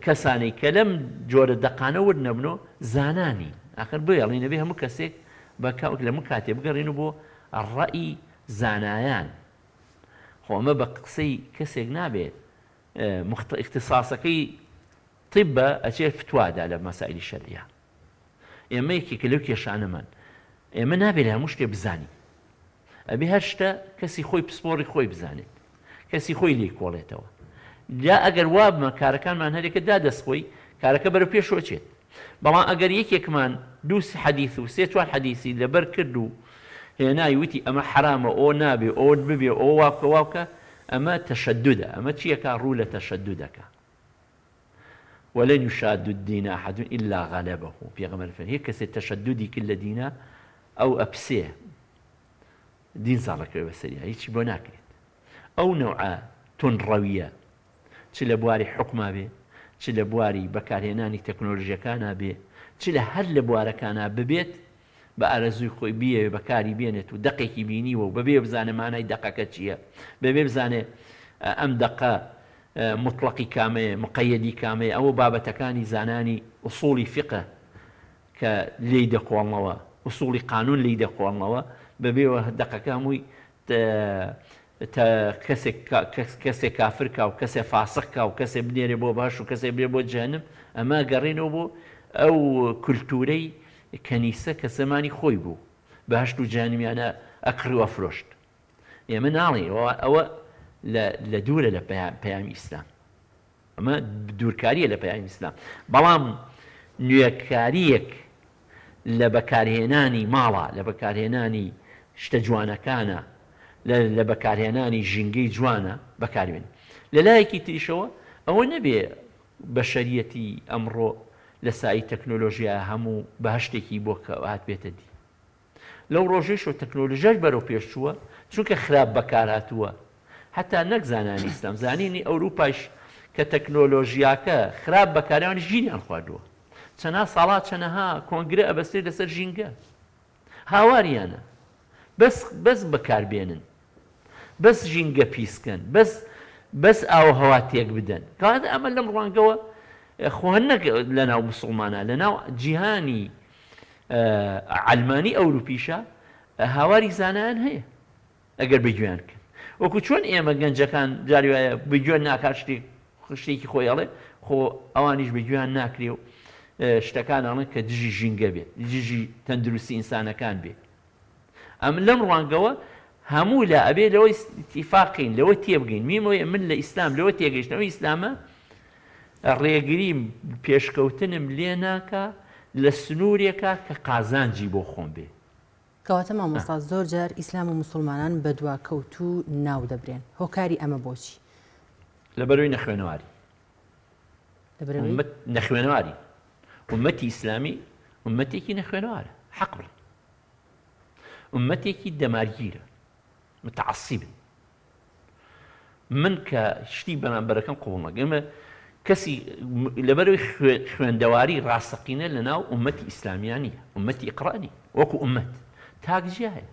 کەسانی کە لەم جۆرە دەقانە ورد نەبنەوە زانانی ئاخر بێڵینە بێ هەموو کەسێک لەمە کاتێ بگەڕین بۆ ڕەئی زانایان. خۆ ئەمە بە قسەی کەسێک نابێت اختصاسەکەی طیبە ئەچێ فتوادا لە مەسائلی شەریعە. ئێمە یەکێکە لەو کێشانەمان ئێمە نابێت هەموو شتێ بزانین، ئەبێ هەر شتە کەسی خۆی پسپۆڕی خۆی بزانێت، کەسی خۆی لێی کۆڵێتەوە. یا ئەگەر وا بمە کارەکانمان هەرێکە دادەستخۆی کارەکە بەرەو پێشەوە چێت. بەڵام ئەگەر یەکێکمان دوو حەدیث و سێ چوار حەدیثی لەبەر کرد و هێنای وتی ئەمە حرامە ئەو نابێ ئەو ببێ ئەو واکە واوکە، ئەمە تەشەدودە، ئەمە چیەکە ڕوو لە تەشەدودەکە. ولن يشاد الدين أحد إلا غلبه پێغەمبەر فەرمووی هیچ کەسێک تەشەدودی کرد لە دینە ئەو ئەپسێ دین ساڵەکەوێ بەسەریە هیچی بۆ ناکرێت. ئەو نەوعە تونڕەویە چ لە بواری حکما بێ، چ لە بواری بەکارهێنانی تەکنۆلۆژیەکانە بێ، چ لە هەر لە بوارەکانە ببێت بە ئارەزووی خۆی بیە بەکاری بێنێت و دەقێکی بینیوە و بەبێ بزانێ مانای دەقەکە چییە، بەبێ بزانێ ئەم دەقە مطلقی کامەیە مقەیەدی کامەیە. ئەوە بابەتەکانی زانانی ئوسوڵی فقه کە لێی دەخۆڵنەوە، ئوسوڵی قانون لێی دەخۆڵنەوە بەبێوە دەقەکە هەمووی کەسێک کافرکە و کەسێ فاسقکە و کەسێ بنێرێ بۆ باش و کەسێ بێ بۆ جەهەنم. ئەمە گەڕێنەوە بۆ ئەو کولتورەی کەنیسە کە زەمانی خۆی بوو بەهشت و جەهەنمیانە ئەکڕوە فرۆشت. ئێمە ناڵێ ئەوە لە دوورە لە پەیامی ئیسلام، ئەمە دوورکاریە لە پەیامی ئیسلام. بەڵام نوێکاریەک لە بەکارهێنانی ماڵە، لە بەکارهێنانی شتە جوانەکانە، لە بەکارهێنانی ژینگەی جوانە بەکاربێن. لە لایەکی تریشەوە ئەوە نەبێ بەشەریەتی ئەمڕۆ لە سای تەکنۆلۆژیا هەموو بەهشتێکی بۆ هات بێتە دی. لەو ڕۆژەش و تەکنۆلۆژیاش بەرەو پێشچووە چونکە خراپ بەکار هاتووە. حتا نەک زانانی ئیسلام، زانینی ئەوروپاش کە تەکنۆلۆژیاکە خراپ بەکاریان ژینیان خواردووە. چەنە ساڵات چەنەها کۆنگرە ئەبەستێ لەسەر ژینگە هاواریانە بەس بەکاربێنن، بەس ژینگە پیسکەن، بەس ئاو هەوا تێک بدەن. کات ئەمە لەم ڕوانگەوە خۆهەنەک لە ناو موسڵمانە لە ناو جیهانی عەلمانی ئەوروپیشە هاواری زانایان هەیە ئەگەر بگوێن کرد. وەکو چۆن ئێمە گەنجەکان جاری وایە بگوێن ناکات شتێکی خۆی ئەڵێ خۆ ئەوانیش بگوێن ناکرێ و شتەکان ئەڵێن کە دژی ژینگە بێت، دژی تەندروستی ئینسانەکان بێت. ئەم لەم ڕوانگەوە هەموو لە ئەبێ لەوەی ئیتیفاقین لەوە تێبگەین. میمۆیە من لە ئیسلام لەوە تێگەیشتنەوەی ئیسلامە ڕێگریم پێشکەوتنم لێ ناکە لە سنوورێکە کە قازانجی بۆ خۆم بێ. کەواتە مامۆستا زۆر جار ئیسلام و مسلمانان بە دواکەوت و ناو دەبرێن. هۆکاری ئەمە بۆچی؟ لەبەرەوەی نەخوێنەواری. نەخوێنەواری ئومەتی ئیسلامی ئومەتێکی نەخوێنەوارە، حەق بڵێ، ئومەتێکی دەمارگیرە، متعەسیبن. من کە شتی بەرامبەرەکەم قوبوڵ ناکەم. ئێمە کەسی لەبەرەوەی خوێندەواری ڕاستەقینە لە ناو ئومەتی ئیسلامیان نیە، ئومەتی ئیقڕا نیە، وەکو ئومەت تاکجیا هەیە.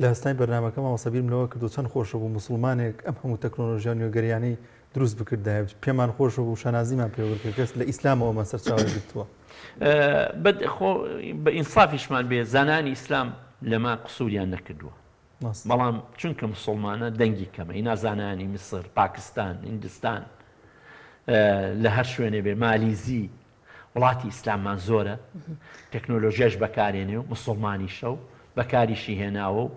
لە هەستانی بەرنامەکە ماوەسەبیرم لەوە کردو چەند خۆشە بوو مسلمانێک ئەم هەموو تەکنۆلۆژیا نوێگەریانەی دروست بکردایە پێمان خۆشە بوو شانازیمان پێوەکە کەس لە ئیسلامەوە مەسەر چاوی بتووە. بە ئینسافیشمان بێ زانانی ئیسلام لەما قسووریان نەکردووە. بەڵام چونکە مسلمانە دەنگی کەمە، ئینا زانانی میسر، پاکستان، هیندستان لە هەر شوێنێ بێ، مالیزی، وڵاتی ئیسلاممان زۆرە، تەکنۆلۆژیاش بەکارێنێ و مسلمانیشە و بەکاریشی هێناوە و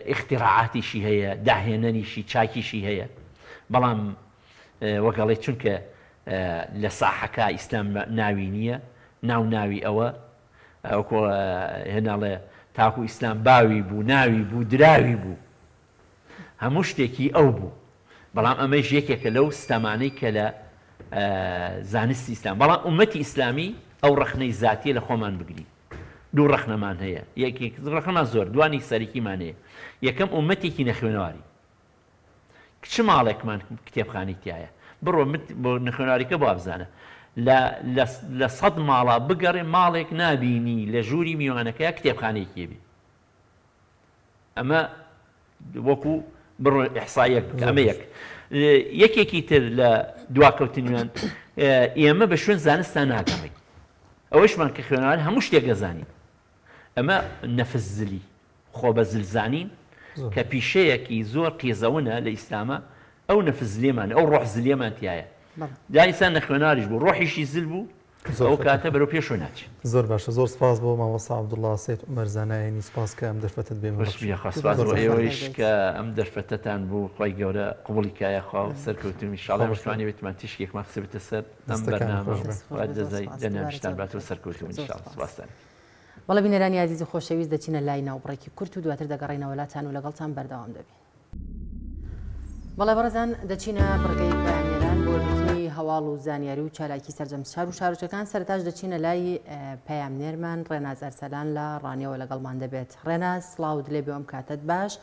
ئیختیراعاتیشی هەیە، داهێنەریشی چاکیشی هەیە. بەڵام وەگەڵێ چونکە لە ساحەکە ئیسلام ناوی نییە، ناوی ئەوە هێناڵێ تاکو ئیسلام باوی بوو، ناوی بوو، دراوی بوو. هەموو شتێکی ئەو بوو بەڵام ئەمەش یەکێکە لەو ستەمانەی کە لە زانستی ئیسلام بەڵام ئومەتی ئیسلامی ئەو ڕەخنەی زاتیە لە خۆمان بگری دوو ڕەخنەمان هەیە یەکێک ڕەخنەمان زۆر دوانی سەرەکیمان هەیە یەکەم ئومەتێکی نەخوێنەواری چ ماڵێکمان کتێبخانەی تایە بڕۆ بۆ نەخوێنواریکە بۆ بزانە لە 100 ماڵە بگەڕێ ماڵێک نابینی لە ژووری میوانەکەی کتێبخانەیەکی بێ ئەمە وەکو بڕۆ ئیحسایەک بکە ئەمە یەکێکی تر لە دواکەوتنیان ئێمە بە شوێن زانستان ناگەڕێت ئەوەشمان کە خوێنەواری هەموو شتێک گەزانین ئەمە نەفزلی خۆ بە زلزانین کە پیشەیەکی زۆر قێزەونە لە ئیسلامە ئەو نەفزلێمان ئەو ڕۆح زلێمان تایە دایسان نەخوێناریش بوو ڕۆحیشی زل بوو ئەو کاتە بەرەو پێشۆ ناچێت زۆر باشە زۆر سپاس بۆ مامۆستا عەبدوڵڵا سەید عومەر زانایانی سپاس کە ئەم دەرفەتت بێ سپاس بۆ ئێوەیش کە ئەم دەرفەتتان بوو خۆی گەورە قبوڵی کایەخوا و سەرکەوتنی ئینشاڵڵا بتوانێت بێتمان تیشکێکمان قسە بێتە سەر ئەم بەرنامە دەزای دەناویشتان باتەوە سەرکەوتنی ئینشاڵڵا سپاسان وەڵە بینەرانی عزیز و خۆشەویست دەچینە لای ناوبڕێکی کورت و دواتر دەگەڕێنەوە وڵاتان و لەگەڵتان بەردەوام دەبین. بەڵێ بەڕێزان دەچینە بڕگەی پەیامێران بۆ بتنی هەواڵ و زانیاری و چالاکی سەرجەم شار و شارۆچەکان سەرتاش دەچینە لای پەیامنێرمان ڕێناز ئەرسەلان لە ڕانیەوە لەگەڵمان دەبێت. ڕێناز سڵاو دلێ بێ ئەم کاتت باش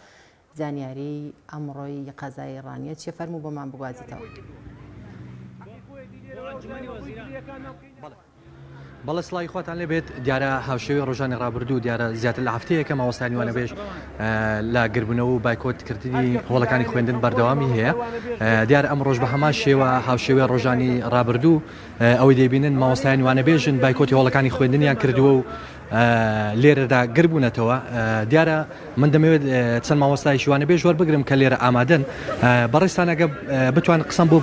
زانیاری ئەمڕۆی قەزای ڕانیە چیە فەرموو بۆمان بگوازیتەوە. بەڵێ سڵای خۆتان لێ بێت دیارە هاوشێوی ڕۆژانی ڕابردوو دیارە زیاتر لە هەفتەیەکە مامۆستانی وانەبێژ لە گربوونەوە و بایکۆتکردنی هۆڵەکانی خوێندن بەردەوامی هەیە دیارە ئەم ڕۆژ بە هەمان شێوە هاوشێوی ڕۆژانی ڕابردوو ئەوەی دەبینن مامۆستایان وانەبێژن بایکۆتی هۆڵەکانی خوێندنیان کردووە و لێرەدا گربوونەتەوە دیارە من دەمەوێت چەند مامۆستایشی وانەبێژ وەربگرم کە لێرە ئامادەن بەڕێستان ئەگە بتوان قسەم بۆ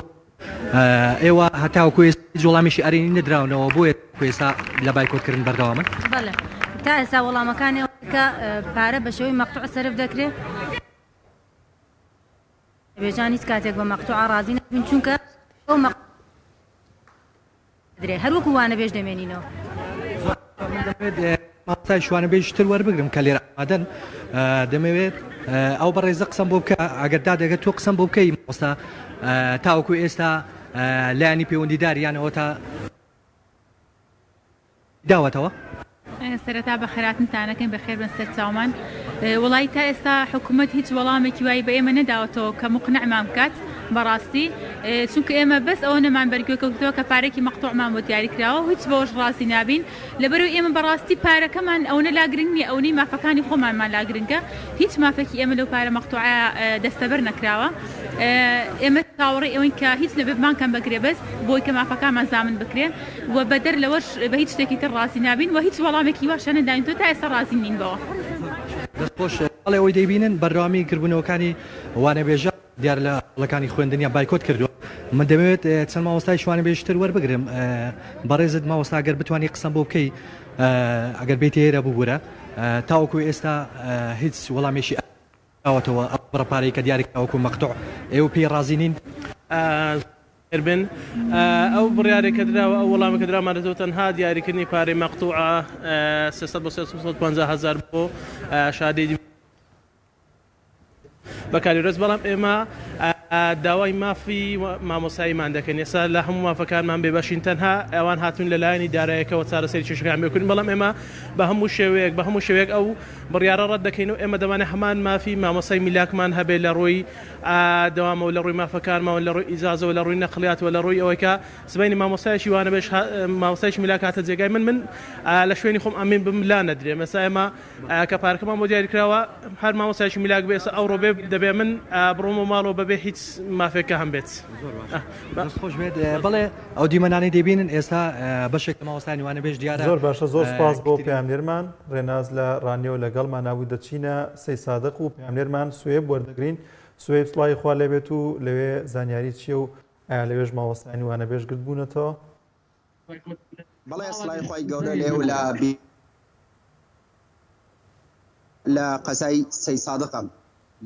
ئێوە هەتاوەکو وەڵامیشی ئەرێنی نەدراونەوە بۆیە کوێستا لە بایکۆتکردن بەردەوامن بەڵێ تا ئێستا وەڵامەکانی کە پارە بە شێوەی مەقتوع سەرف دەکرێت بێژان هیچ کاتێک بە مەقتوع ڕازی نەبین چونکە ئەو درێ هەروەکو وانەبێژ دەمێنینەوە ماستای شوانەبێژ تر وەربگرم کە لێرە ئامادەن دەمەوێت ئەو بەڕێزە قسەم بۆ بکە ئەگەردا دەگەت تۆ قسەم بۆ بکەی مۆستا تاوەکو ئێستا لایانی پەیوەندیداریانەوە تا داوەتەوە سەرەتا بە خێراتنتانەکەین بەخێر بن سەر چاومان وڵی تا ئێستا حکوومەت هیچ وەڵامێکی وای بە ئێمە نەداوەتەوە کە مقنعمان بکات بەڕاستی چونکە ئێمە بەس ئەوە نەمان بەرگوێکەوتەوە کە پارێکی مەقتوعمان بۆ دیاری کراوە هیچ بەوەش ڕاستی نابین لەبەرەوە ئێمە بەڕاستی پارەکەمان ئەوە لاگرنگ نیە ئەوەی مافەکانی خۆمانمان لاگرنگە هیچ مافێکی ئێمە لەو پارە مەقتوعە دەستەبەر نەکراوە ئێمە تاوەڕێ ئەوەی کە هیچ لەبێبمان کەم بگرێ بەس بۆی کە مافەکانمان زامن بکرێن و بەدەر لەوەش بە هیچ شتێکی تر ڕاستی نابین و هیچ وەڵامێکی واشە نەداین تۆ تا ئێستا ڕازی نین بەوە دەستخۆش بەڵێ ئەوەی دەبینن بەردەوامی کردبوونەوەکانی وانەبێژە دیار لە وڵەکانی خوێندنیا بایکۆت کردووە من دەمەوێت چەند مامۆستای شوانەبێژتر وەربگرم بەڕێزت مامۆستا ئەگەر بتوانانی قسەم بۆ بکەی ئەگەر بێتی هێرە ببوورە تاوەکو ئێستا هیچ وەڵامێکی ئاوەتەوە ئەو بڕەپارەی کە دیاری تاوەکو مەقتوع ئێوە پێی ڕازینین بن ئەو بڕیارێکە درراوە ئەو وەڵامەکە درامانەوە تەنها دیاریکردنی پارەی مەقتوعە 350,000 بۆ شادەی بەکاری ڕێز بەڵام ئێمە داوای مافی مامۆساییمان دەکەن ئێستا لە هەموو مافەکانمان بێبەشین تەنها ئەوان هاتوون لەلایەنی دارایەکەوە چارەسەری کێشەکان بێکردن بەڵام ئێمە بە هەموو شێوەیەک ئەو بڕیارە ڕەت دەکەین و ئێمە دەمانێت هەمان مافی مامۆسای میلاکمان هەبێت لە ڕۆی دەوامەوە لە ڕووی مافەکانمەوە لە ڕووی ئیزازەوە لە ڕووی نەقلیاتەوە لە ڕووی ئەوەی کە سبەینی مامۆسایشی وانەبێژ مامۆسایشی میلاک هاتە جێگای من لە شوێنی خۆم ئەمین بملا نەدرێ مەسا ئێمە کە پارەکەمان بۆ دیاریکراوە هەر مامۆسایشی میلاک بێ ئەو ڕۆ دەبێ من بڕۆمە ماڵەوە بەبێ هیچ مافێکە هەم بێت خۆش بێت بەڵێ ئەو دیمەنانی دەبینن ئێستا بەشێک مامۆستانی وانەبێژ دیارە زۆر باشە زۆر سپاس بۆ پەیامنێرمان ڕێناز لە ڕانیەوە لەگەڵمان ناوی دەچینە سەی سادق و پەیامنێرمان سوێب وەردەگرین سوێب سڵای خوا لێبێت و لەوێ زانیاری چیە و ئایا لەوێژ مامۆستانی وانەبێژ گرت بوونەتەوە بەڵێ سڵای خۆی گەورە لێ و لە قەزای سەی سادقم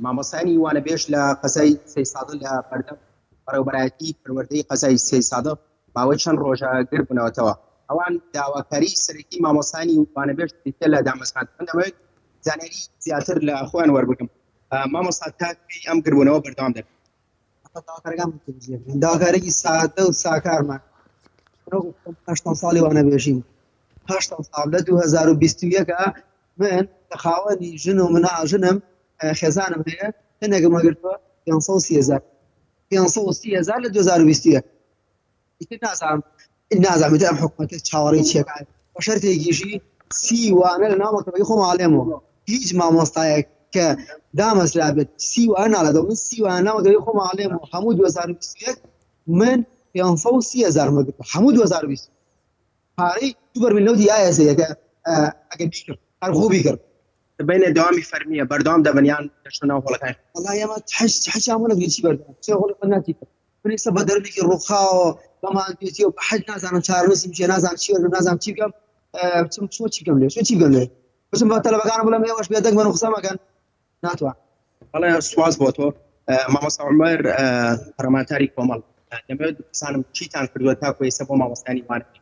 مامۆستانی وانەبێژ لە قەزای سەی سادق لە بەردەم بەڕێوەبەرایەتی پروەردەی قەزای سەی سادق ماوەی چەند ڕۆژە گر بوونەوەتەوە ئەوان داواکاری سەرەکی مامۆستانی وانەبێژ دیکە لە دامەزراندن دەمەوێت زانیاری زیاتر لە خۆیان وەربگرم مامۆستا تاکەی ئەم گربوونەوە بەردەوام دەکەن. داواکارێکی سادە و ساکارمان 8 ساڵی وانە بێژین 8 ساڵ لە 2021 من لە خاوەنی ژن و مناژنم خێزانم هەیە هەنێکمە گرتووە 530,000 لە 2021 نازانێت ئەم حکومەتە چاوەڕێی چیەکە بە شەرتێکیشی سیوانە لە ناو مەکتەبەکەی خۆم ئاڵێمەوە هیچ مامۆستایەک کە دامەزرا بێت سیوان ناڵێتەوە من سیوان ناومەکتەبەکەی خۆم ئاڵێمەوە هەموو 2021 من 530,000 مەگرتووە هەموو 2020 پارەی 2 بەرمیل نەوتی ئایەسەیەکە ئەگەر بیکرد هەر خوبی کرد بینێ دەوامی فەرمیە بەردەوام دەبنیان دەشتە ناو هۆڵەکان. والله ئێمە حەجامە نەگریی بەردەوام چێ هۆڵی ناتی پرسە بە دەربێکی ڕووخاوە بەمان پێێتی و بە حەج نازانم چارەنووسیم چێ نازانم چی وەرگم نازانم چی بکەم چۆ چی بکەم لێ چۆ چی بکەم لێ بچم بە تەلەبەکانم بڵێم ئێوەش بێدەنگ بە قسەمەکەن ناتوان. بەڵێ سواز بۆ تۆ مامۆستا عومەر پەرلەمانتاری کۆمەڵ دەمەوێت بپرسانم چیتان کردووە تاکو ئێستا بۆ مامۆستانی وانەبێژ.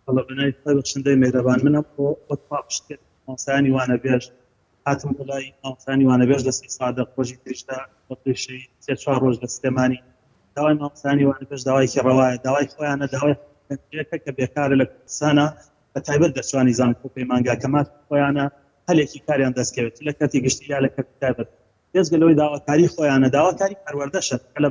والله بنای بەخشندەی میدەبان منە بۆ پاپشت کرد مامۆستایانی وانەبێژ هاتم بڵای مامۆستانی وانەبێژ لە 30 سادە ڕۆژی تریشدا بە پێشەوی 3-4 ڕۆژ لە سلێمانی داوای مامۆستانی وانەبێژ داوایکی ڕەوایە داوای خۆیانە داوای کە کە بێکارە لە کوردستانە بە تایبەت دەچوانی زانکۆی مانگاکەمات خۆیانە هەلێکی کاریان دەستکەوێت لە کاتی گشتی یا لە کاتی تایبەت دەستگەلەوەی داواکاری خۆیانە داواکاری پەروەردەشە لە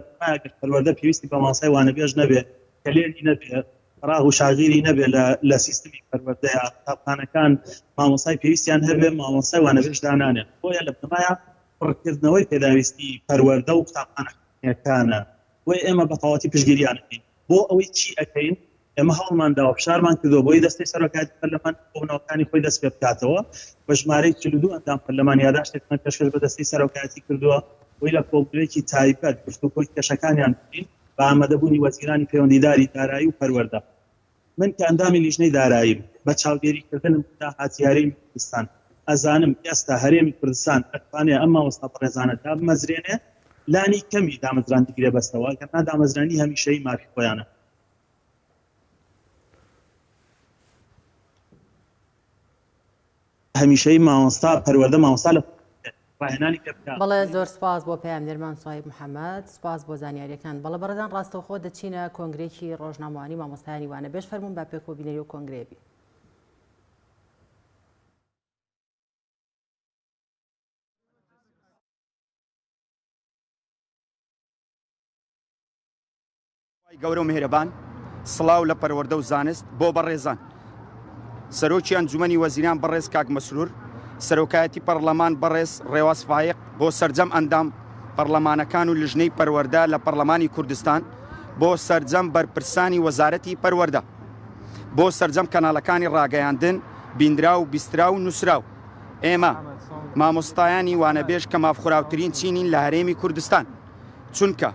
پەروەردە پێویستی بە مامۆستای وانەبێژ نەبێت کلێنی نەبێت ڕاغ و شاغیری نەبێت لە سیستمی پەروەردەیە قوتابخانەکان مامۆستای پێویستیان هەبێ مامۆستای وانەبێژ دانانێت بۆیە لە بنەمایە پڕکردنەوەی پێداویستی پەروەردە و قوتابخانەکانە بۆی ئێمە بە تەواوەتی پشتگیریان بکەین بۆ ئەوەی چی ئەەکەین ئێمە هەوڵماندا و فشارمان کردووە بۆی دەستی سەرۆکاتی پەرلەمان بۆنەوەکانی خۆی دەست پێ بکاتەوە بە ژمارەی 42 ئەندام پەرلەمان یاداشتێکمان پێشکەش بە دەستی سەرۆکاتی کردووە بۆی لە کۆبوونەوەیەکی تایبەت گفتوگۆی کێشەکانیان بکەین بە ئامادەبوونی وەزیرانی پەیوەندیداری دارایی و پەروەردە. من کە ئەندامی لیژنەی داراییم بە چاودێریکردنم هاتیارەی کوردستان ئەزانم ئێستا هەرێمی کوردستان ئەتوانێت ئەم مامۆستا بەڕێزانە دامەزرێنێ لانی کەمی دامەزران دیگرێ بەستەوە کەنا دامەزرانی هەمیشەی مافی خۆیانە. هەمیشەی مامۆستا پەروەردە مامۆستا لە ڕاهێنانی پێ بکات. بەڵێ زۆر سپاس بۆ پەیامدەرمان سوهەیب محەممەد سپاس بۆ زانیاریەکان. بەڵێ بەڕێزان ڕاستەوخۆ دەچینە کۆنگرێکی ڕۆژنامەوانی مامۆستایانی وانەبێژ فەرموون با پێکۆبینەری و کۆنگرێبی. گەورە و میهرەبان سڵاو لە پەروەردە و زانست بۆ بەڕێزان سەرۆکی ئەنجومەنی وەزیران بەڕێز کاک مەسرور سەرۆکایەتی پەرلەمان بەڕێز ڕێواز فایق بۆ سەرجەم ئەندام پەرلەمانەکان و لیژنەی پەروەردە لە پەرلەمانی کوردستان بۆ سەرجەم بەرپرسانی وەزارەتی پەروەردە بۆ سەرجەم کەناڵەکانی ڕاگەیاندن بیندرا و بیسترا و نووسراو ئێمە مامۆستایانی وانەبێژ کە مافخوراوترین چینین لە هەرێمی کوردستان چونکە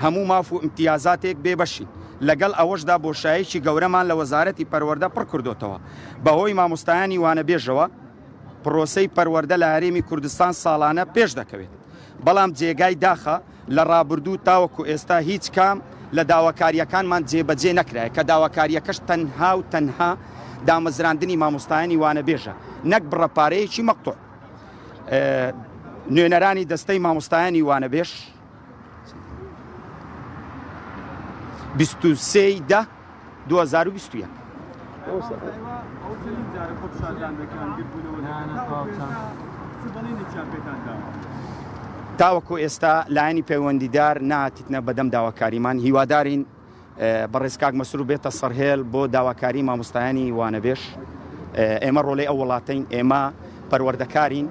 هەموو ماف و امتیازاتێک بێبەشین لەگەڵ ئەوەشدا بۆشایەکی گەورەمان لە وەزارەتی پەروەردە پڕ کردوتەوە بەهۆی مامۆستایانی وانەبێژەوە پرۆسەی پەروەردە لە هەرێمی کوردستان ساڵانە پێش دەکەوێت بەڵام جێگای داخە لە ڕابردوو تاوەکو ئێستا هیچ کام لە داواکاریەکانمان جێبەجێ نەکرای کە داواکاریەکەش تەنها و تەنها دامەزراندنی مامۆستایانی وانەبێژە نەک بڕەپارەیەکی مەقتوع. نوێنەرانی دەستەی مامۆستایانی وانەبێژ 23/10/2021 تاوەکو ئێستا لایەنی پەیوەندیدار نهاتیتنە بەدەم داواکاریمان هیوادارین بەڕێز کاک مەسرور بێتە سەرهێڵ بۆ داواکاری مامۆستایانی وانەبێژ. ئێمە ڕۆڵەی ئەو وڵاتین ئێمە پەروەردەکارین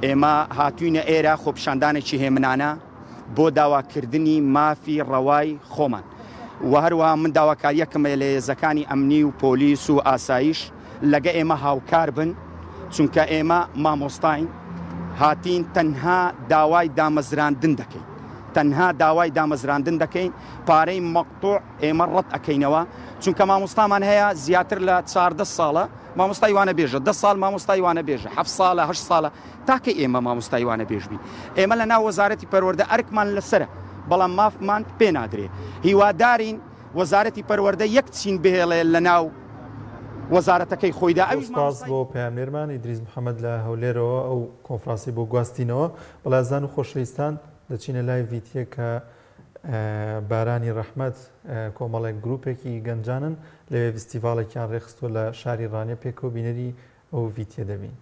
ئێمە هاتوینە ئێرە خۆپشاندانێکی هێمنانە بۆ داواکردنی مافی ڕەوای خۆمان و هەروەها من داواکاریەکەم لە هێزەکانی ئەمنی و پۆلیس و ئاسایش لەگە ئێمە هاوکار بن چونکە ئێمە مامۆستاین هاتین تەنها داوای دامەزراندن دەکەین تەنها داوای دامەزراندن دەکەین پارەی مەقتوع ئێمە ڕەت ئەکەینەوە چونکە مامۆستامان هەیە زیاتر لە 14 ساڵە مامۆستای وانەبێژە 10 ساڵ مامۆستای وانەبێژە 7 ساڵە 8 ساڵە تاکە ئێمە مامۆستای وانەبێژ بین ئێمە لە ناو وەزارەتی پەروەردە ئەرکمان لەسرە بەڵام مافمان پێ نادرێ هیوادارین وەزارەتی پەروەردە یەک چین بهێڵێ لە ناو وەزارەتەکەی خۆیدا ئەویش سپاس بۆ پامێرمان ئیدریس محەممەد لە هەولێرەوە ئەو کۆنفراسی بۆ گواستینەوە بەڵازان و خۆشەویستان دەچینە لای ڤیتیە کە بارانی ڕەحمەت کۆمەڵێک گروپێکی گەنجانن لەوێ فستیڤالێکیان ڕێخستۆ لە شاری ڕانیە پێکەوە بینەری ئەو ڤیتیە دەبین.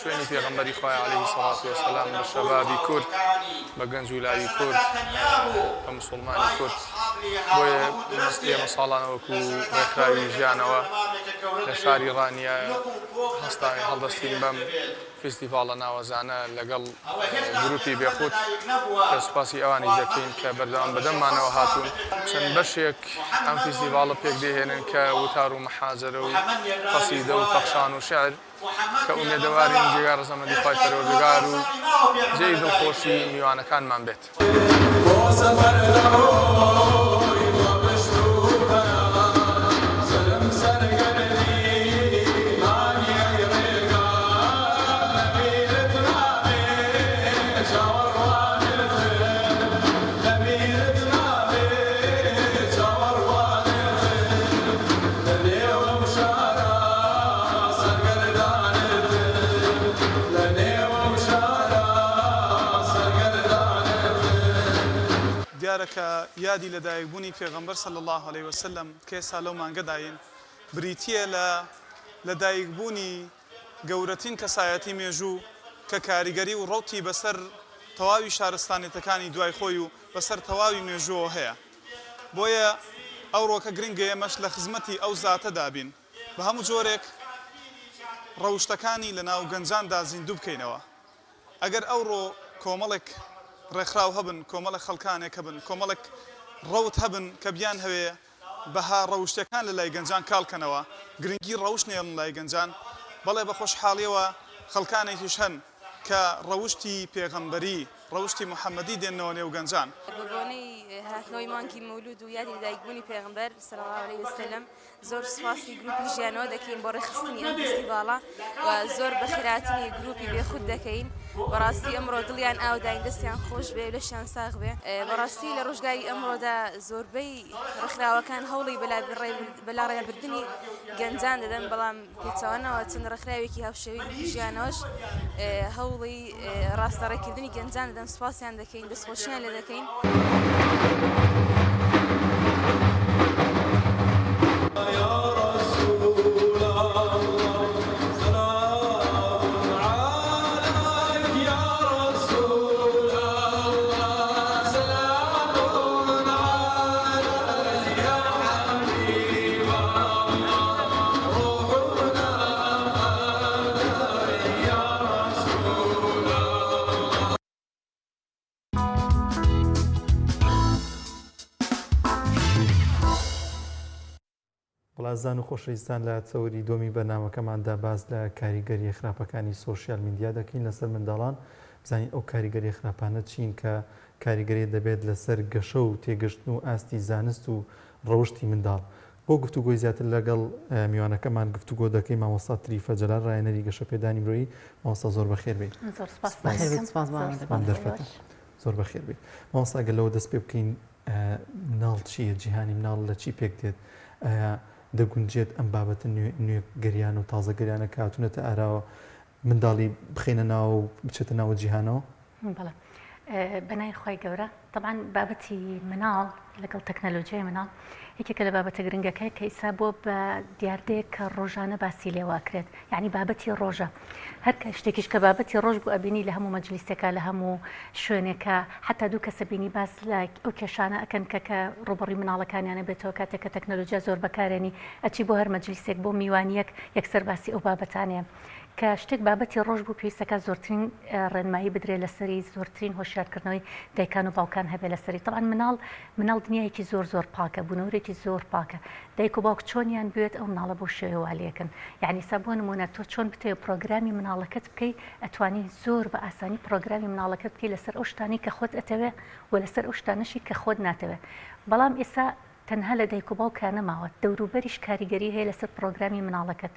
شوێنی پێغەمبەری خۆی عەلەیهی سەڵات وەسەلام بە شەبابی کورد بە گەنج و لاوی کورد بە موسڵمانی کورد بۆیە ئێمە ساڵانەوەکو ڕێکخراوی ژیانەوە لە شاری ڕانیە هەستاوی هەڵدەستین بەم فستیڤاڵە ناوەزانە لەگەڵ گروپی بێخود کە سوپاسی ئەوانی دەکەین کە بەردەوام بەدەممانەوە هاتوون چەند بەشێک ئەم فستیڤاڵە پێک دێهێنن کە وتار و مەحازەرە و قەسیدە و پەخشان و شعر کە ئومێدەوارین جێگا ڕەزەمەندی خوای پەروەردگار و جێی دڵخۆشی میوانەکانمان بێت. دیارەکە یادی لەدایکبوونی پێغەمبەر صلی الله علیه وسلم کە ئێستا لەو مانگەداین بریتیە لە لەدایکبوونی گەورەترین کەسایەتی مێژوو کە کاریگەری و ڕەوتی بەسەر تەواوی شارستانێتەکانی دوای خۆی و بەسەر تەواوی مێژووەوە هەیە. بۆیە ئەو ڕۆکە گرنگە ئێمەش لە خزمەتی ئەو زاتەدا بین بە هەموو جۆرێک ڕەوشتەکانی لە ناو گەنجاندا زیندوو بکەینەوە. ئەگەر ئەو ڕۆ کۆمەڵێک ڕێکخراو هەبن، کۆمەڵە خەڵکانێک هەبن، کۆمەڵێک ڕەوت هەبن کە بیان هەوێ بەها ڕەوشتەکان لە لای گەنجان کاڵکەنەوە، گرنگی ڕەوشت نێڵن لای گەنجان، بەڵێ بە خۆشحاڵیەوە خەڵکانێکیش هەن کە ڕەوشتی پێغەمبەری ڕەوشتی محەممەدی دێنەوە نێو گەنجان. بۆنەی هاتنەوەی مانگی مەولود و یادی لەدایکبوونی پێغەمبەر صلی الله علیه وسلم زۆر سوپاسی گروپی ژیانەوە دەکەین بۆ ڕێخستنی ئەم فستیڤاڵە و زۆر بەخێراتنی گروپی بێخود دەکەین. بەڕاستی ئەمڕۆ دڵیان ئاوداین دەستیان خۆش بێ لەشیان ساغ بێ. بەڕاستی لە ڕۆژگای ئەمڕۆدا زۆربەی ڕێکخراوەکان هەوڵی بەلا ڕێبردنی گەنجان دەدەن، بەڵام پێچەوانەوە چەند ڕێکخراوێکی هاوشێوەی ژیانەوەش هەوڵی ڕاستەڕێکردنی گەنجان دەدەن. سوپاسیان دەکەین، دەستخۆشیان لێ دەکەین. بەڵازان و خۆشەویستان لە چەوەری دۆمی بەرنامەکەماندا باز لە کاریگەری خراپەکانی سۆشیال میدیا دەکەین لەسەر منداڵان. بزانین ئەو کاریگەری خراپانە چین کە کاریگەری دەبێت لەسەر گەشە و تێگەشتن و ئاستی زانست و ڕەوشتی منداڵ. بۆ گفتوگۆی زیاتر لەگەڵ میوانەکەمان گفتوگۆ دەکەی مامۆستا تریفە جەلال ڕایەنەری گەشە پێدانی مرۆیی. مامۆستا زۆر بەخێر بێت. زۆر بەخێر بێت. مامۆستا گەل لەوە دەست پێ بکەین مناڵ چییە؟ جیهانی مناڵ لە چی پێک دێت؟ دەگونجێت ئەم بابەتە نوێ گەریان و تازە گەریانە کە هاتوونەتە ئاراوە منداڵی بخێنە ناو و بچێتە ناوە جیهانەوە؟ بەڵێ بەنای خۆی گەورە طبعاً بابەتی مناڵ لەگەڵ تەکنەلۆجیای مناڵ یەکێکە لە بابەتە گرنگەکە کە ئیسا بۆ بە دیاردەیە کە ڕۆژانە باسی لێواکرێت یعنی بابەتی ڕۆژە هەر شتێکیش کە بابەتی ڕۆژ بوو ئەبینی لە هەموو مەجلیسێکە لە هەموو شوێنێکە حتا دوو کەسە بینی باس لە ئەو کێشانە ئەکەن کە ڕوبڕی مناڵەکانیانە بێتەوە کاتێک کە تەکنەلۆژیا زۆر بەکارێنی ئەچی بۆ هەر مەجلیسێک بۆ میوانیەک یەکسەر باسی ئەو بابەتانەیە کە شتێک بابەتی ڕۆژ بوو پێویستەکە زۆرترین ڕێنمایی بدرێت لەسەری زۆرترین هۆشیارکردنەوەی دایکان و باوکان هەبێت لەسەری طبعاً مناڵ دنیایەکی زۆر پاکە بوونەوەرێکی زۆر پاکە دایک و باوک چۆنیان بێت ئەو مناڵە بۆ شێوەوالەکەن یعنی سا بۆ نمونە تۆ چۆن بتێ پرۆگرامی مناڵەکەت بکەی ئەتوانی زۆر بە ئاسانی پرۆگرامی مناڵەکەت بکەی لەسەر ئەو شتانی کە خۆت ئەتەوێ و لەسەر ئەو شتانەشی کە خۆت ناتەوێ بەڵام ئێستا تەنها لە دایک و باوکانە ماوە دەوروبەریش کاریگەری هەیە لەسەر پرۆگرامی مناڵەکەت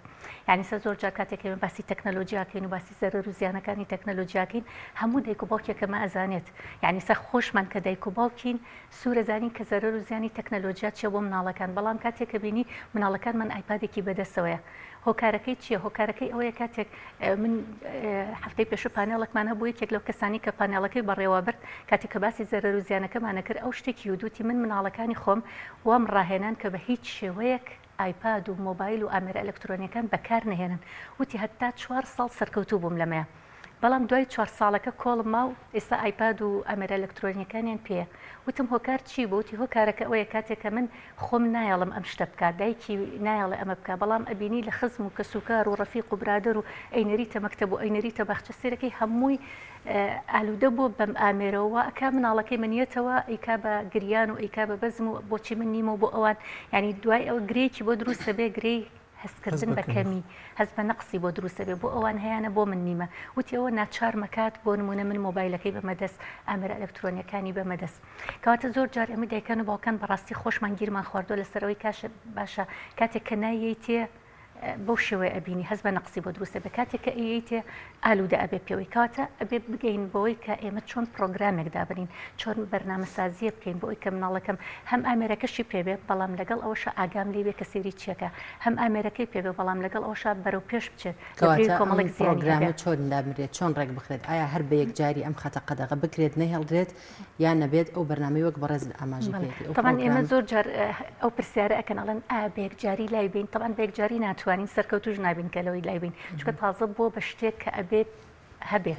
یعنی سە زۆر جار کاتێکەوە باسی تەکنەلۆژیاکەین و باسی زەرەر و زیانەکانی تەکنەلۆژیاکەین هەموو دایک و باوکێکەمە ئەزانێت یعنی سە خۆشمان کە دایک و باوکین سوورەزانین کە زەرەر و زیانی تەکنەلۆژیات چیە بۆ مناڵەکان بەڵام کاتێک کە بینی مناڵەکانمان ئایپادێکی بەدەستەوەیە هۆکارەکەی چییە هۆکارەکەی ئەوەیە کاتێک من هەفتەی پێش پانێڵێکمانە بۆ یەکێک لەو کەسانی کە پانێڵەکەی بەڕێوە برد کاتێک کە باسی زەرەر و زیانەکەمانە کرد ئەو شتێکی ودوتی من مناڵەکانی خۆم وام ڕاهێنان کە بە هیچ شێوەیەک ئایپاد و مۆبایل و ئامێرە ئەلکترۆنیەکان بەکار نهێنن وتی هەتا 4 ساڵ سەرکەوتوو بووم لەمەیە بەڵام دوای 4 ساڵەکە کۆڵم ماو ئێستا ئایپاد و ئەمێرە ئەلکترۆنیەکانیان پێ وتم هۆکار چی بوو وتی هۆکارەکە ئەوەیە کاتێکە من خۆم نایەڵم ئەم شتە بکات دایکی نایەڵێ ئەمە بکە بەڵام ئەبینی لە خزم و کەسوکار و ڕەفیق و برادر و ئەینەریتە مەکتەب و ئەینەریتە باخچە سێرەکەی هەمووی ئالوودە بۆ بەم ئامێرەوە ئەکا مناڵەکەی منیەتەوە ئیکا بە گریان و ئیکا بە بەزم و بۆچی من نیمە بۆ ئەوان ینی دوای ئەو گرێکی بۆ دروستە بێ گرەی هەستکردن بە کەمی هەست بە نەقسی بۆ دروستە بێ بۆ ئەوان هەیەە بۆ من نیمە وتی ئەوە ناچار مەکات بۆ نمونە من مۆبایلەکەی بەمەدەست ئامێرە ئەلکترۆنیەکانی بەمەدەست کەواتە زۆر جار ئەمە دایکان و باوکان بەڕاستی خۆشمان گیرمان خواردووە لەسەرەوەی کاشە باشە کاتێک کە نایەیتێ بەو شێوەیە ئەبینی هەست بە نەقسی بۆ دروستە بە کاتێک کە ئەیتێ ئالوودە ئەبێ پێوەی کاتە ئەبێ بگەین بۆی کە ئێمە چۆن پرۆگرامێک دابنین چۆن بەرنامەسازیە بکەین بۆ ئەوی کە مناڵەکەم هەم ئامێرەکەشی پێبێ بەڵام لەگەڵ ئەوەشە ئاگام لێبێ کە سێری چیەکە هەم ئامێرەکەی پێبێ بەڵام لەگەڵ ئەوشە بەرەو پێش بچێت کۆمەڵێک پرۆگرامە چۆن دابرێت چۆن ڕێک بخرێت ئایا هەر بە یەکجاری ئەم خەتە قەدەغە بکرێت نەهێڵدرێت یان نەبێت ئەو بەرنامەی وەک بەڕێز ئاماژی بێت طبعاً ئێمە زۆر جار ئەو پرسیارە ئەکەن ئەڵێن بە یەکجاری لای بین طبعاً بە یەکجاری ناتوانین سەرکەوتوش نابین کە لەوەی لای بین چونکە تازە بۆ بە شتێک کە ئەبێت هەبێت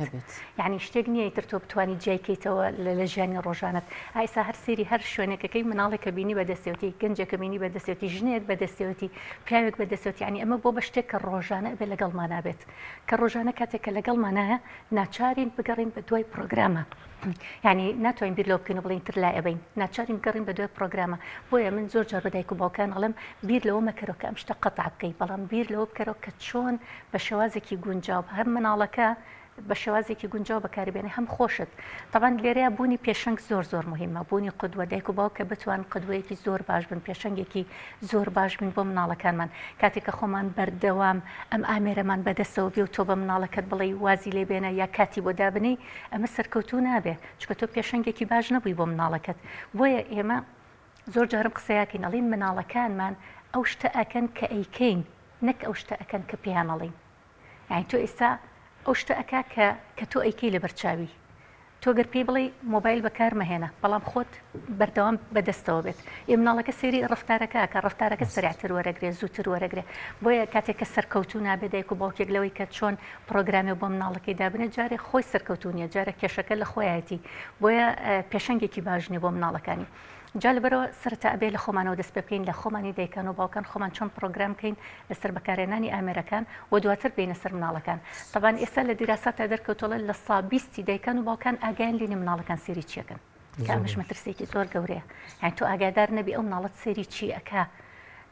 یعنی شتێک نییە تر تۆ بتوانانی جایکەیتەوە لە ژیانی ڕۆژانت ئایسا هەر سێری هەر شوێنێکەکەی مناڵێکە بینی بەدەستێتی گەنجەکە بینی بەدەستێتی ژنێک بەدەستێتی پیاوێک بەدەستێتی ینی ئەمە بۆ بە شتێک کە ڕۆژانە بێ لەگەڵمان نابێت کە ڕۆژانە کاتێک کە لەگەڵمانایە ناچارین بگەڕین بە دوای پرۆگرامە یعنی ناتوانین بیر لەوە بکەین و بڵین تر لای ئەبین ناچارین بگەڕین بە دوای پرۆگرامە بۆیە من زۆر جار بە دایک و باوکان ئەڵێم بیر لەوە مەکەرەوە کە ئەم شتە قەتع بکەیت بەڵام بیر لەوە بکەرەوە کە چۆن بە شێوازێکی گونجاو هەم مناڵەکە بە شێوازێکی گونجاو بەکاربێنێ هەم خۆشت طبعاً لێرەیە بوونی پێشەنگ زۆر مهمە بوونی قودوە دایک و باوکە بتوان قودوەیەکی زۆر باش بن پێشەنگێکی زۆر باش بن بۆ مناڵەکانمان کاتێک کە خۆمان بەردەوام ئەم ئامێرەمان بەدەستەوە بێ و تۆ بە مناڵەکەت بڵێ وازی لێ بێنە یا کاتی بۆ دابنی ئەمە سەرکەوتوو نابێ چونکە تۆ پێشەنگێکی باش نەبووی بۆ مناڵەکەت بۆیە ئێمە زۆر جارم قسەیەکەین ئەڵێن مناڵەکانمان ئەو شتە ئەکەن کە ئەیکەین نەک ئەو شتە ئەکەن کە پێیان ئەڵێن یعنی تۆ ئێستا ئەو شتە ئەکا کە تۆ ئەیکەی لە بەرچاوی تۆ گەر پێی بڵێ مۆبایل بەکار مەهێنە بەڵام خۆت بەردەوام بەدەستەوە بێت ئێ مناڵەکە سێری ڕفتارەکە کە ڕفتارەکە سریعتر وەرەگرێ زووتر وەرەگرێ بۆیە کاتێک کە سەرکەوتوو نابێت دایک و باوکێک لەوەی کە چۆن پرۆگرامی بۆ مناڵەکەی دابنێ جارێ خۆی سەرکەوتوو نیە جارە کێشەکە لە خۆیەتی بۆیە پێشەنگێکی باش نیە بۆ مناڵەکانی جا لەبەرەوە سەرەتا ئەبێ لە خۆمانەوە دەست پێ بکەین لە خۆمانی دایکان و باوکان خۆمان چۆن پرۆگرام بکەین لەسەر بەکارهێنانی ئامێرەکان و دواتر بینە سەر مناڵەکان طبعاً ئێستا لە دیراساتە دەرکەوتوڵە لە سابیستی دایکان و باوکان ئاگیان لێنی مناڵەکان سێری چیەکەن کە ئەمەش مەترسێکی زۆر گەورەیە یعنی تۆ ئاگادار نەبی ئەو مناڵەت سێری چی ئەکا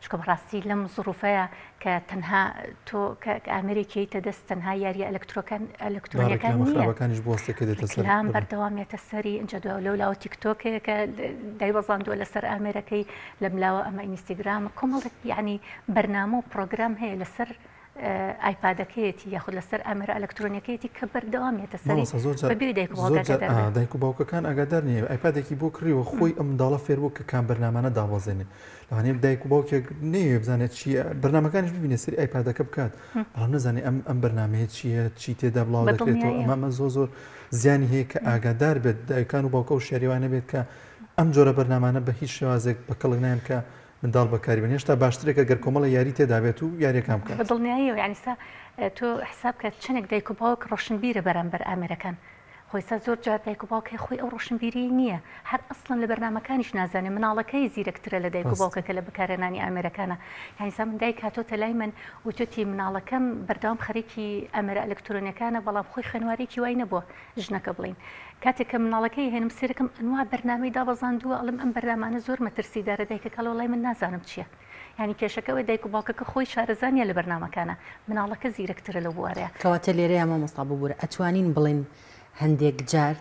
چکە بەڕاستی لەم زروفەیە کە تەنها تۆ ئامریکیتە دەست تەنها یاریە ئەلکترۆنیەکان نیە بەردەوامێتە سەری ئەنجە لەولاوە تیکتۆکەیە کە دایبەزاندووە لەسەر ئامێرەکەی لە ملاوە ئەمە ئینستاگرام کۆمەڵێک یعنی بەرنامە و پرۆگرام هەیە لەسەر ئایپادەکەیەتی یاخود لەسەر ئامێرە ئەلکترۆنیەکەیەتی کە بەردەوامێتە سەری بەبێ دایک و باوکەکان ئاگادار نیە ئایپادێکی بۆ کڕیوە خۆی ئەم منداڵە فێر بوو کە کام بەرنامانە داوازێنێ لەوانەیە دایک و باوکێک نەیە بزانێت چیە بەرنامەکانیش ببینێ سەری ئایپادەکە بکات بەڵام نەزانێ ئەم بەرنامەیە چییە چی تێدا بڵاو دەکرێتەوە ئەمە زۆر زیانی هەیە کە ئاگادار بێت دایکان و باوکە و شاریوانە بێت کە ئەم جۆرە بەرنامانە بە هیچ شێوازێک بە کەڵک نایم کە منداڵ بەکاری بن هێشتا باشترێکە گەر کۆمەڵە یاری تێدا بێت و یاریەکان بکات بەدڵنیاییەوە یعنی سا تۆ حساب کە چنێک دایک و باوک ڕۆشنبیرە بەرامبەر ئامێرەکان خۆیسا زۆر جار دایک و باوکەی خۆی ئەو ڕۆشنبیری نییە هەر ئەسڵن لە بەرنامەکانیش نازانێت مناڵەکەی زیرەکترە لە دایک و باوکەکە لە بەکارهێنانی ئامێرەکانە یانیسا من دایک هاتۆتە لای من وتوتی مناڵەکەم بەردەوام خەریکی ئەمێرە ئەلکترۆنیەکانە بەڵام خۆی خوێنواریکی وای نەبووە ژنەکە بڵین کاتێک کە مناڵەکەی هێنم سێرەکەم ئەنوا بەرنامەی دابەزاندووە ئەڵم ئەم بەرنامانە زۆر مەترسیدارە دایکەکە وڵای من نازانم چییە ینی کێشەکەەوەی دایک و باوکەکە خۆی شارەزانیە لە بەرنامەکانە مناڵەکە زیرەکترە لە بوارەیە کەواتە لێرەیە مامۆستا ببوورە ئەتوانین بڵین هەندێک جار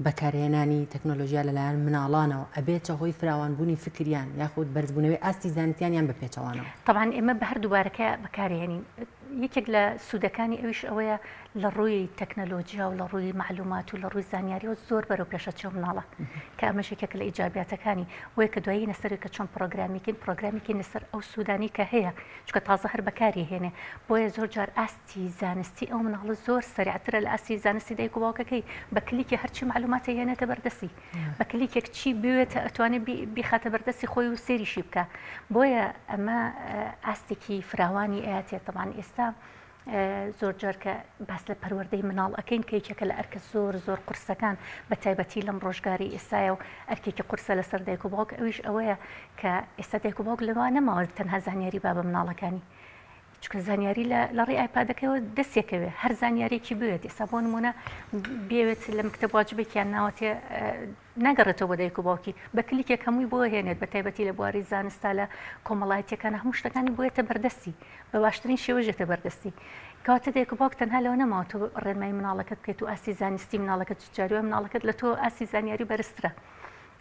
بەکارهێنانی تەکنۆلۆژیا لەلایەن مناڵانەوە ئەبێتە هۆی فراوانبوونی فکریان یاخود بەرزبوونەوەی ئاستی زانستیانیان بە پێچەوانەوە طبعاً ئێمە بە هەردووبارەکە بەکارهێنین یەکێک لە سوودەکانی ئەویش ئەوەیە لە ڕووی تەکنەلۆژیا و لە ڕووی معلومات و لە ڕووی زانیاریەوە زۆر بەرەو پێشەچوو مناڵە کە ئەمە شێکێک لە ئیجابیاتەکانی وەیە کە دوایی نەسەر کە چۆن پرۆگرامیکن لەسەر ئەو سوودانی کە هەیە چکە تازە هەر بەکاری هێنێ بۆیە زۆر جار ئاستی زانستی ئەو مناڵە زۆر سریعترە لە ئاستی زانستی دایک و باوکەکەی بە کلیکی هەرچی معلوماتە هێنێتە بەردەستی بە کلیکێک چی بوێتە ئەتوانێت بیخاتە بەردەستی خۆی و سێریشی بکە بۆیە ئەمە ئاستێکی فراوانی ئاەتێت تەمان ئێستا زۆر جارکە باس لە پەروەردەی مناڵ ئەەکەین کە یەکێکە لە ئەرکە زۆر قورسەکان بە تایبەتی لەم ڕۆژگاری ئێستایە و ئەرکێکی قورسە لەسەر دایک و باوک ئەویش ئەوەیە کە ئێستا دایک و باوک لەوە نەماوە تەنها زانیاری با بە مناڵەکانی چکە زانیاری لە ڕێی ئایپادەکەەوە دەستێکەوێ هەر زانیارێکی بوێت ئێستا بۆ نمونە بێوێت لە مکتب واجبێکیان ناوەتێ ناگەڕێتەوە بە دایک و باوکی بە کلیکێک هەمووی بۆ هێنێت بە تایبەتی لە بواری زانستا لە کۆمەڵایەتەکان هەموو شتەکانی بۆیێتە بەردەستی بە باشترین شێوەژێتە بەردەستی کەواتە دایک و باوک تەنها لەوە نەماوە تۆ ڕێنمای مناڵەکەت بکەیت و ئاسی زانستی مناڵەکەت جاریوە مناڵەکەت لە تۆ ئاسی زانیاری بەرزترە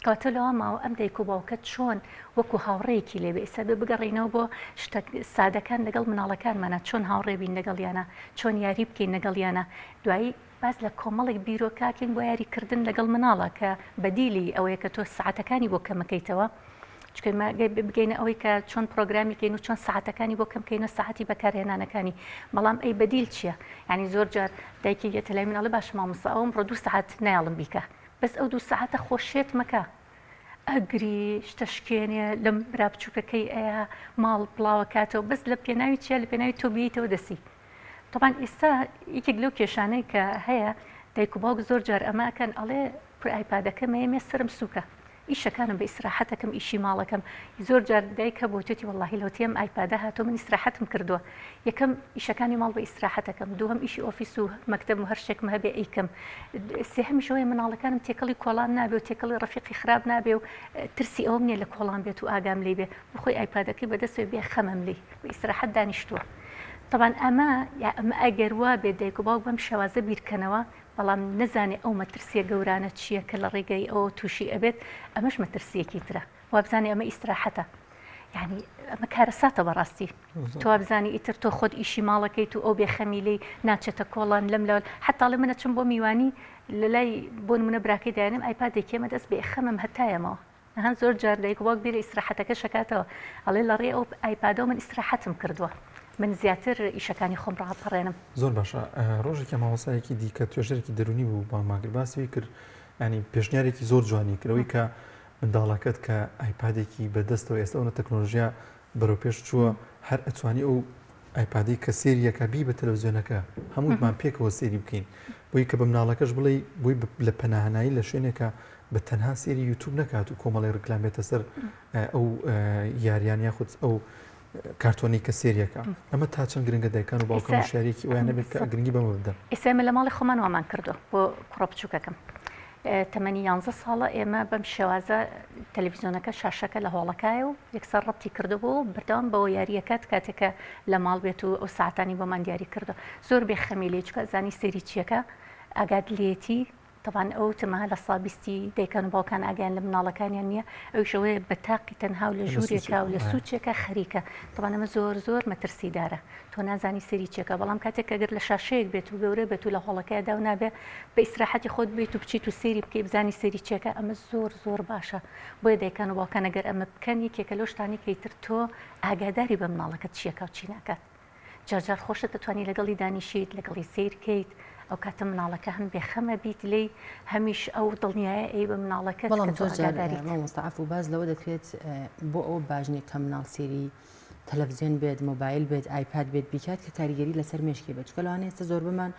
کەواتە لەوە ماوە ئەم دایک و باوکەت چۆن وەکو هاوڕێیەکی لێبێ ئێستا بێ بگەڕینەوە بۆ شتە سادەکان لەگەڵ مناڵەکانمانە چۆن هاوڕێ بین لەگەڵیانە چۆن یاری بکەین لەگەڵیانە دوایی باز لە کۆمەڵێک بیرۆکاکەین بۆ یاریکردن لەگەڵ مناڵە کە بەدیلی ئەوەیە کە تۆ سعاتەکانی بۆ کەمەکەیتەوە بگەینە ئەوەی کە چۆن پرۆگرامیکەین و چۆن ساعتەکانی بۆ کەمکەینە ساعتی بەکارهێنانەکانی بەڵام ئەی بەدیل چییە ینی زۆر جار دایکی گێتە لای مناڵە باش مامۆستا ئەوم ڕۆ 2 ساعت نایڵم بیکە بەس ئەو 2 ساعتە خۆشێت مەکە ئەگری شتەشکێنێ لەم برابچووکەکەی ئەیە ماڵ بڵاوە کاتەوە بەس لە پێناوی چیە لە پێناوی تۆ بیتەوە دەسی طبعاً ئێستا یەکێک لەو کێشانەی کە هەیە دایک و باوک زۆر جار ئەماکەن ئەڵێ ئایپادەکە مێ سرم سووکە ئیشەکانم بە ئیسراحەتەکەم ئیشی ماڵەکەم زۆر جار دایکە بۆ توێتی وەڵاهی لەوتێم ئایپادە هاتۆ من ئیسراحەتم کردووە یەکەم ئیشەکانی ماڵ بە ئیسراحەتەکەم دووەم ئیشی ئۆفیس و مەکتەب و هەر شتێکم هەبێ ئەیکەم سێهەمیشەوەی مناڵەکانم تێکەڵی کۆڵان نابێ و تێکەڵی ڕەفیقی خراپ نابێ و ترسی ئەوم نییە لە کۆڵان بێت و ئاگام لێ بێ بخۆی ئایپادەکەی بەدەستەوە بێ خەمەم لێ بە ئیسراحەت دانیشتووە طبعاً ئەمە ئەگەر وا بێت دایک و باوک بەم شێوازە بیرکەنەوە بەڵام نەزانێ ئەو مەترسیە گەورانە چییە کە لە ڕێگەی ئەوە تووشی ئەبێت ئەمەش مەترسیەکی ترە وابزانێ ئەمە ئیسراحەتە یعنی ئەمە کارەساتە بەڕاستی تۆ وابزانی ئیتر تۆ خۆت ئیشی ماڵەکەیت و ئەو بێخەمی لێی ناچێتە کۆڵان لەم لەوە حتا لە منە چم بۆ میوانی لە لای بۆ نمونە براکەی دایانم ئایپادێکی ئێمە دەست بێ خەمم هەتایەمەوە هەن زۆر جار دایک و باوک بیرە ئیسراحەتەکە شکاتەوە ئەڵێ لە ڕێ ئەو ئایپادەوە من ئیسراحەتم کردووە من زیاتر ئیشەکانی خۆم ڕاپەڕێنم زۆر باشە ڕۆژێکی ماوەسایەکی دیکە توێژەرێکی دەرونی بوو باماگر باسی کرد ینی پێشنیارێکی زۆر جوانی کردەوەی کە منداڵەکەت کە ئایپادێکی بەدەستەوە ئێستا ئەوە تەکنۆلۆژیا بەرەو پێش چووە هەر ئەتوانی ئەو ئایپادی کە سێریەکە بی بە تەلەڤیزیۆنەکە هەموومان پێکەوە سێری بکەین بۆی کە بە مناڵەکەش بڵێ بۆی لە پەناهنایی لە شوێنێکە بە تەنها سێری یوتیوب نەکات و کۆمەڵی ڕکلامێتە سەر ئەو یاریان یاخود ئەو کارتۆنی کە سێریەکە ئەمە تا چەند گرنگە دایکان و باوکان شارێکی ئەویان نەبێت کە گرنگی بەمە بدە ئێستا لە ماڵی خۆمان وامان کردو بۆ کوڕە بچووکەکەم تەمەنی 11 ساڵە ئێمە بەم شێوازە تەلەڤیزیۆنەکە شاشەکە لە هۆڵەکایە و یەکسەر ڕەتی کردبوو بەردەوام بەوە یاریەکەت کاتێکە لە ماڵ بێت و ئەو ساعتانی بۆمان دیاری کردو زۆر بێخەمی لێ چکە زانی سێری چیەکە ئاگات لێتی طبعاً ئەو تەمەها لە سابیستی دایکان و باوکان ئاگیان لە مناڵەکانیان نییە ئەو شەوەیە بە تاقی تەنها و لە ژوورێکە و لە سوچێکە خەریکە طبعاً ئەمە زۆر مەترسیدارە تۆ نازانی سەری چێکە بەڵام کاتێک ئەگەر لە شاشەیەک بێت و گەورە بێت و لە هۆڵەکەی داو نابێ بە ئیسراحەتی خۆت بێت و بچیت و سێری بکەی بزانی سەری چێکە ئەمە زۆر باشە بۆیە دایکان و باوکان ئەگەر ئەمە بکەن یەکێکە لەو شتانی کەیتر تۆ ئاگاداری بە مناڵەکەت چیەکە و چی ناکات جارجار خۆشە دەتوانانی لەگەڵی دانیشیت لەگەڵی سیرکەیت ئەو کاتە مناڵەکە هەم بێخەمە بیت لی هەمیش ئەو دڵنیایە ئەی بە مناڵەکە بەڵام مۆستەعاف و باز لەوە دەکرێت بۆ ئەو باژنێ کە مناڵ سێری تەلەڤیزیۆن بێت مۆبایل بێت ئایپاد بێت بیکات کە کاریگەری لەسەر مێشکی بێت چکە لەوانەیە ئێستا زۆر بمان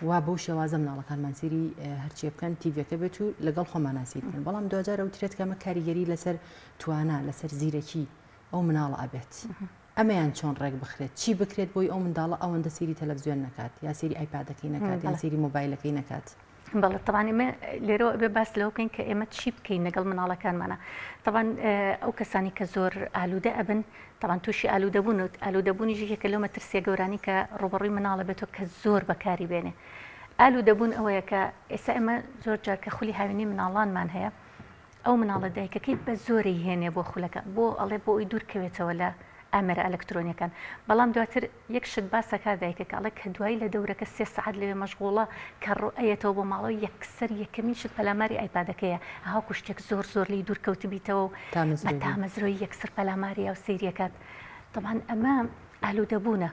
وا بەو شێوازە مناڵەکانمان سێری هەرچی بکەن تیڤەکە بێت و لەگەڵ خۆمان ناسی بکەن بەڵام دوجار ئەوترێت کەمە کاریگەری لەسەر توانە لەسەر زیرەکی ئەو مناڵە ئەبێت ئەمەیان چۆن ڕێک بخرێت چی بکرێت بۆی ئەو منداڵە ئەوەندە سێری تەلەڤیزیۆن نەکات یا سێری ئایپادەکەی نەکات یان سێری مۆبایلەکەی نەکات بەڵێ طبعا ئێمە لێرەوە بێ باس لەوە بکەین کە ئێمە چی بکەین لەگەڵ مناڵەکانمانە طبعا ئەو کەسانی کە زۆر ئالوودە ئەبن طبعا تووشی ئالوودەبوون و ئالوودەبوونی یەکە لەو مەترسیە گەورانی کە ڕوبەڕووی مناڵە بێتەوە کە زۆر بەکاری بێنێ ئالوودەبوون ئەوەیە کە ئێستا ئێمە زۆر جار کە خولی هاوینی مناڵانمان هەیە ئەو مناڵە دایکەکەی بە زۆری هێنێ بۆ خولەکە بۆ ئەڵێ بۆ ئەوی دوورکەوێتەوە لە ئامێرە ئەلکترۆنیەکان بەڵام دواتر یەک شت باسەکە دایکەکە ئەڵێ کە دوایی لە دەورەکە 3 سعات لەوێ مەشغوڵە کە ڕۆئەتەوە بۆ ماڵەوە یەکسەر یەکەمین شت پەلاماری ئایپادەکەیە هاوکو شتێک زۆر زۆر لی دوورکەوت بیتەوە و بە تامەزرۆی یەکسەر پەلاماری ئەو سیریەکات طبعا ئەمە ئالوودەبوونە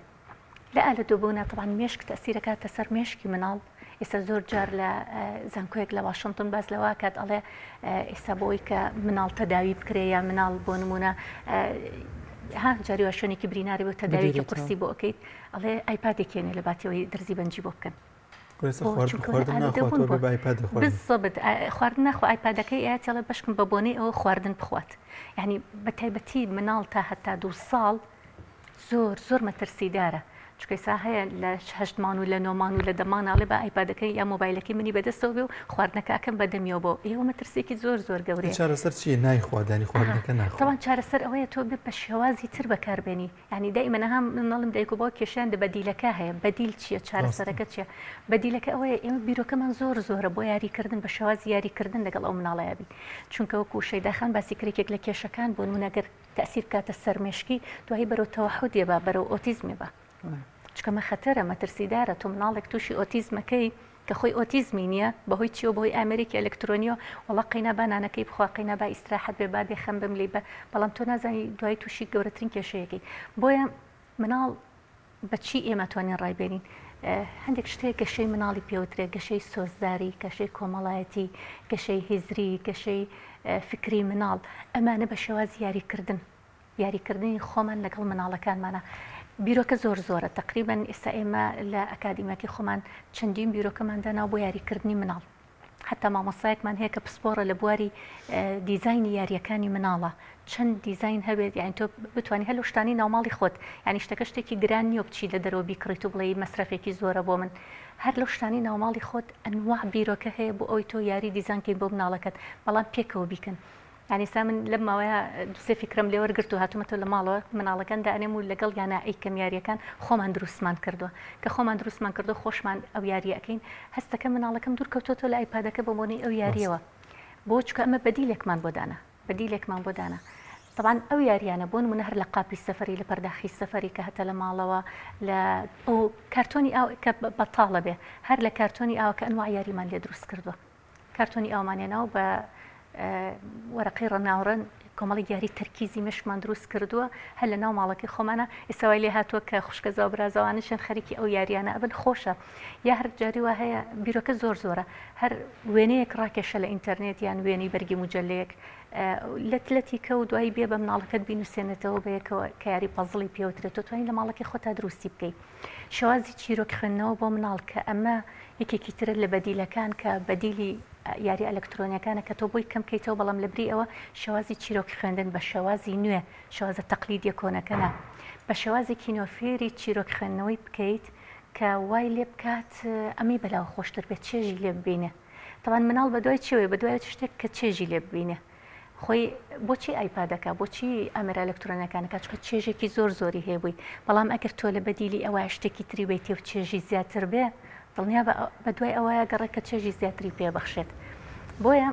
لە ئالوودەبوونە طبعا مێشک تەسیرەکاتە سەر مێشکی مناڵ ئێستا زۆر جار لە زانکۆیەک لە واشنگتن باز لەوە کات ئەڵێ ئێستا بۆی کە مناڵ تەداوی بکرێ یا مناڵ بۆ نمونە ها جاری وا شوێنێکی بریناری بۆ تەداویەکی قورسی بۆ ئەەکەیت ئەڵێ ئایپادێکێنێ لە باتەوەی دەرزی بەنجی بۆ بکەن خواردن ناخۆ ئایپادەکەی ئاەتێڵە بەشکم بە بۆنەی ئەوە خواردن بخوات یعنی بە تایبەتی مناڵ تا هەتا 2 ساڵ زۆر زۆر مەترسیدارە چکە ئێستا هەیە لە 8 مان و لە 9 مان و لە 10 ماناڵێ بە ئایپادەکەی یا مۆبایلەکەی منی بەدەستەوە بێ و خواردنەکەکەم بەدەمیەوە بۆ ئێوە مەترسێکی زۆر زۆر گەورەیە چارەسەر چیە نایخوادانی خواردنەکە ناخۆ طبعا چارەسەر ئەوەیە تۆ بێ بە شێوازی تر بەکاربێنی ینی دائیمەن هەم مناڵم دایک و باوک کێشیان بەدیلەکە هەیە بەدیل چییە چارەسەرەکە چیە بەدیلەکە ئەوەیە ئێمە بیرۆکەمان زۆر زۆرە بۆ یاریکردن بە شێوازی یاریکردن لەگەڵ ئەو مناڵەیەبی چونکە وەکو شەیداخان باسی کرێکێک لە کێشەکان بۆ نمونەگەر تەسیر کاتە سەرمێشکی دوایی بەرەو تەوەحودێ بە بەرەو ئۆتیزمێ بە چکەمە خەتەرە مەترسیدارە تۆ مناڵێک تووشی ئۆتیزمەکەی کە خۆی ئۆتیزمی نییە بەهۆی چیەوە بەهۆی ئامریکی ئەلکترۆنیۆ وڵا قەینا بانانەکەی بخوا قەینا با ئیستراحەت بێ بادێ خەم بم لێ بە بەڵام تۆ نازانی دوای تووشی گەورەترین کێشەیەکی بۆیە مناڵ بەچی ئێمە توانین ڕایبێنین هەندێک شتێک گەشەی مناڵی پێوترێ گەشەی سۆزداری گەشەی کۆمەڵایەتی گەشەی هیزری گەشەی فکری مناڵ ئەمانە بە شێوازی یاریکردنی خۆمان لەگەڵ مناڵەکانمانە بیرۆکە زۆر زۆرە تقریبان ئێستا ئێمە لە ئەکادیمەکی خۆمان چەندین بیرۆکەمان دانا بۆ یاریکردنی مناڵ حتا مامۆستایەکمان هەیە کە پسپۆرە لە بواری دیزایانی یاریەکانی مناڵە چەند دیزاین هەبێت یان تۆ بتوانانی هەلو شتانی ناوماڵی خۆت ینی شتەکە شتێکی گران نییە بچی لە دەرەوە بیکڕیت و بڵێ مەسرفێکی زۆرە بۆ من هەر لەو شتانی ناوماڵی خۆت ئەنواع بیرۆکە هەیە بۆ ئەوی تۆ یاری دیزانکەی بۆ مناڵەکەت بەڵام پێکەوە بیکەن ینی سا من لەم ماوەیە دوسێ فکرم لێ وەرگرت و هاتوومەتەوە لە ماڵەوە مناڵەکان دانێم و لەگەڵ یانە ئەیکەم یاریەکان خۆمان دروستمان کردووە کە خۆمان دروستمان کردو خۆشمان ئەو یاریەکەین هەستەکە مناڵەکەم دوور کەوتۆتۆ لە ئایپادەکە بە بۆنەی ئەو یاریەوە بۆ چکە ئەمە بەدیلێکمان بۆ دانا طبعا ئەو یاریانە بۆ نمونە هەر لە قاپی سەفەری لە پەرداخی سەفەری کە هەتە لە ماڵەوە لە ئەو کارتۆنی ئاو کە بەتاڵە بێ هەر لە کارتۆنی ئاو کە ئەنواع یاریمان لێ دروست کردووە کارتۆنی ئاومانێناو بە وەرەقی ڕەناوڕەن کۆمەڵی یاری تەرکیزی مشمان دروست کردووە هەر لە ناو ماڵەکەی خۆمانە ئێستاوای لێ هاتووە کە خوشکەزا و برازەوانشن خەریکی ئەو یاریانە ئەبن خۆشە یا هەر جاری وا هەیە بیرۆکە زۆر زۆرە هەر وێنەیەک ڕاکێشە لە ئینتەرنێت یان وێنەی بەرگی مجلەیەک لەتی کە و دوایی بێ بە مناڵەکەت بینوسێنێتەوە بەیەکەوە کە یاری پەزڵی پێوترێت تۆ توانین لە ماڵەکەی خۆتا دروستی بکەیت شێوازی چیرۆک خوێندنەوە بۆ مناڵ کە ئەمە یەکێکی ترە لە بەدیلەکان کە بەدیلی یاری ئەلکترۆنیەکانە کە تۆ بۆی کەم بکەیتەوە بەڵام لەبری ئەوە شێوازی چیرۆک خوێندن بە شێوازی نوێ شێوازە تەقلیدیە کۆنەکەنە بە شێوازێکی نۆفێری چیرۆک خوێندنەوەی بکەیت کە وای لێ بکات ئەمی بەلاو خۆشتر بێت چێژی لێ ببینێ تەوان مناڵ بە دوای چێوێ بە دوای شتێک کە چێژی لێ ببینێ خۆی بۆچی ئایپادەکە بۆچی ئەمێرە ئەلکترۆنیەکانەکە چکە چێژێکی زۆر زۆری هەیەبووی بەڵام ئەگەر تۆ لە بەدیلی ئەوە شتێکی تری بیتێ و چێژی زیاتر بێ دڵنیا بە دوای ئەوەیە گەڕێککە چێژی زیاتری پێبەخشێت بۆیە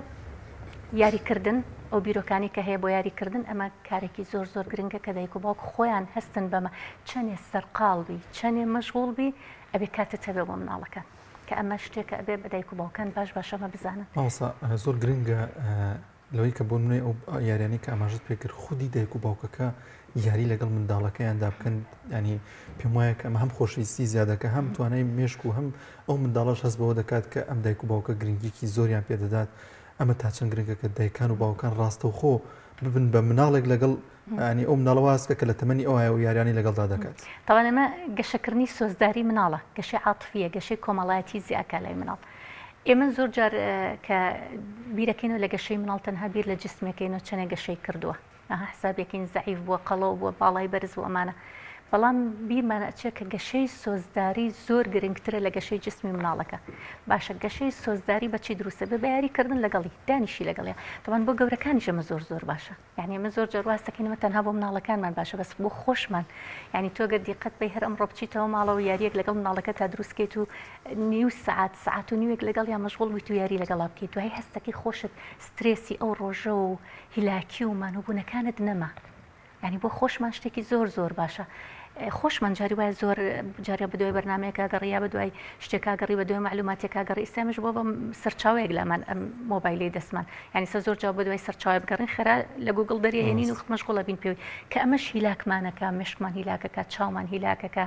یاریکردن ئەو بیرۆکانی کە هەیە بۆ یاریکردن ئەمە کارێکی زۆر زۆر گرنگە کە دایک و باوک خۆیان هەستن بەمە چەندێ سەرقاڵبی چەندێ مەشغوڵبی ئەبێ کاتت هەبێ بۆ مناڵەکان کە ئەمە شتێکە ئەبێ بە دایک و باوکان باش باشەمە بزانن زۆر گرنگە لەوەی کە بۆ نوێ ئەو یاریانی کە ئاماژت پێکرد خودی دایک و باوکەکە یاری لەگەڵ منداڵەکەیاندا بکەن ینی پێم وایە کە ئەمە هەم خۆشەویستی زیادەکە هەم توانای مێشک و هەم ئەو منداڵەش هەست بەوە دەکات کە ئەم دایک و باوکە گرنگیکی زۆریان پێدەدات ئەمە تا چەند گرنگە کە دایکان و باوکان ڕاستەوخۆ ببن بە مناڵێک لەگەڵ ینی ئەو مناڵەوەستکە کە لە تەمەنی ئەوە و یاریانی لەگەڵدا دەکات. تاوان ئەمە گەشەکردنی سۆزداری مناڵە گەشەی عاتفیە گەشەی کۆمەڵایەتی زیاکە لای مناڵ. ئێمە زۆر جار کە بیرەکەینەوە لە گەشەی مناڵ تەنها بیر لە جسمەکەینەوە چەنێک گەشەی کردووە حسابێکین زەعیف بووە قەڵەو بووە باڵای بەرز و ئەمانە بەڵام بیرمانە ئەچێت کە گەشەی سۆزداری زۆر گرنگترە لە گەشەی جسمی مناڵەکە باشە گەشەی سۆزداری بەچی دروستە بە یاریکردن لەگەڵی دانیشی لەگەڵێ تەوان بۆ گەورەکانی ژەمە زۆر باشە یعنی ئەمە زۆر جەڕواستەکەینەوە تەنها بۆ مناڵەکانمان باشە بەس بۆ خۆشمان ینی تۆ گەر دیقەت بەی هەر ئەمڕۆ بچیتەوە ماڵەوە یاریەک لەگەڵ مناڵەکە تا دروستکەیت و نیو سعات و نیوێک لەگەڵ یا مەشغوڵ بیت و یاری لەگەڵا بکەیت و هەی هەستەکەی خۆشت سترێسی ئەو ڕۆژە و هیلاکی و مانوبوونەکانت نەما ینی بۆ خۆشمان شتێکی زۆر باشە. خۆشمان جاری وایە زۆر جارە بەدوای بەرنمەیەکە گەڕیا بەدوای شتێکا گەڕی بەدوای معلوماتێکا گەڕی ئێستامش بۆ بە سەرچاوەیەک لەمان ئەم مۆبایلی دەستمان ینی سە زۆر جا بەدوای سەرچاوی بگەڕین خێرا لە گوگڵ دەریێنین و مەشغوڵە بین پێوی کە ئەمەش هیلاکمانەکە مشکمان هیلاکەکە چاومان هیلاکەکە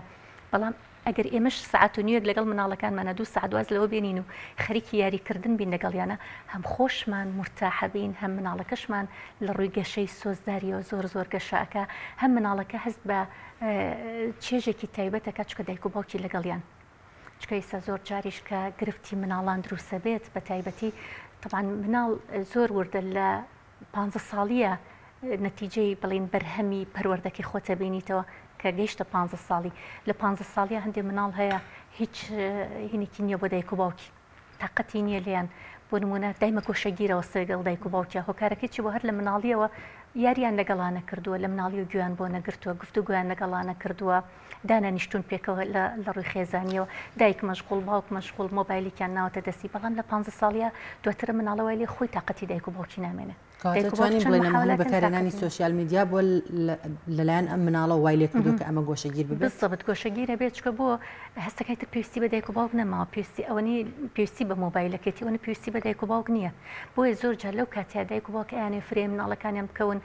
بەڵام ئەگەر ئێمەش سعات و نیوێک لەگەڵ مناڵەکانمانە 2 سعات واز لەوە بێنین و خەریکی یاریکردن بین لەگەڵیانە هەم خۆشمان مرتاحە بین هەم مناڵەکەشمان لە ڕووی گەشەی سۆزداریەوە زۆر گەشەکە هەم مناڵەکە هەست بە چێژێکی تایبەتەکە چکە دایک و باوکی لەگەڵیان چکە ئێستا زۆر جاریش کە گرفتی مناڵان دروستە بێت بە تایبەتی طبعاً مناڵ زۆر وردە لە 15 ساڵیە نەتیجەی بڵین بەرهەمی پەروەردەکەی خۆتە بینیتەوە کە گەیشتە 15 ساڵی لە 15 ساڵیە هەندێک مناڵ هەیە هیچ هینێکی نییە بۆ دایک و باوکی تااقەتی نییە لیان بۆ نمونە دایمە گۆشەگیرەوە سەگەڵ دایک و باوکیە هۆکارەکەی بۆ هەر لە مناڵیەوە یاریان لەگەڵانە کردووە لە مناڵی و گویان بۆ نەگرتووە گفتوگویان لەگەڵانە کردووە دانەنیشتون پێکەوە لە ڕووی خێزانیەوە دایک مەشغوڵ باوک مەشغوڵ مۆبایلیان ناوەتە دەستی بەڵام لە 15 ساڵیە دواترە مناڵەوەی لێ خۆی تااقەتی دایک و باوکی نامێنێ دەتوانین بڵێن ئەمە بەکارهێنانی سوسیال میدیا بۆ لەلایەن ئەم مناڵە وای لێ کردو کە ئەمە گۆشەگیر ببێت بەڵێت گۆشەگیرە بێت چکە بۆ هەستەکەی تر پێویستی بە دایک و باوک نەماوە پێویستی ئەوەنی پێویستی بە مۆبایلەکەتی ئەوە پێویستی بە دایک و باوک نییە بۆیە زۆر جار لەو کاتیا دایک و باوک ئەیانێ فرێ مناڵەکانیان بکەون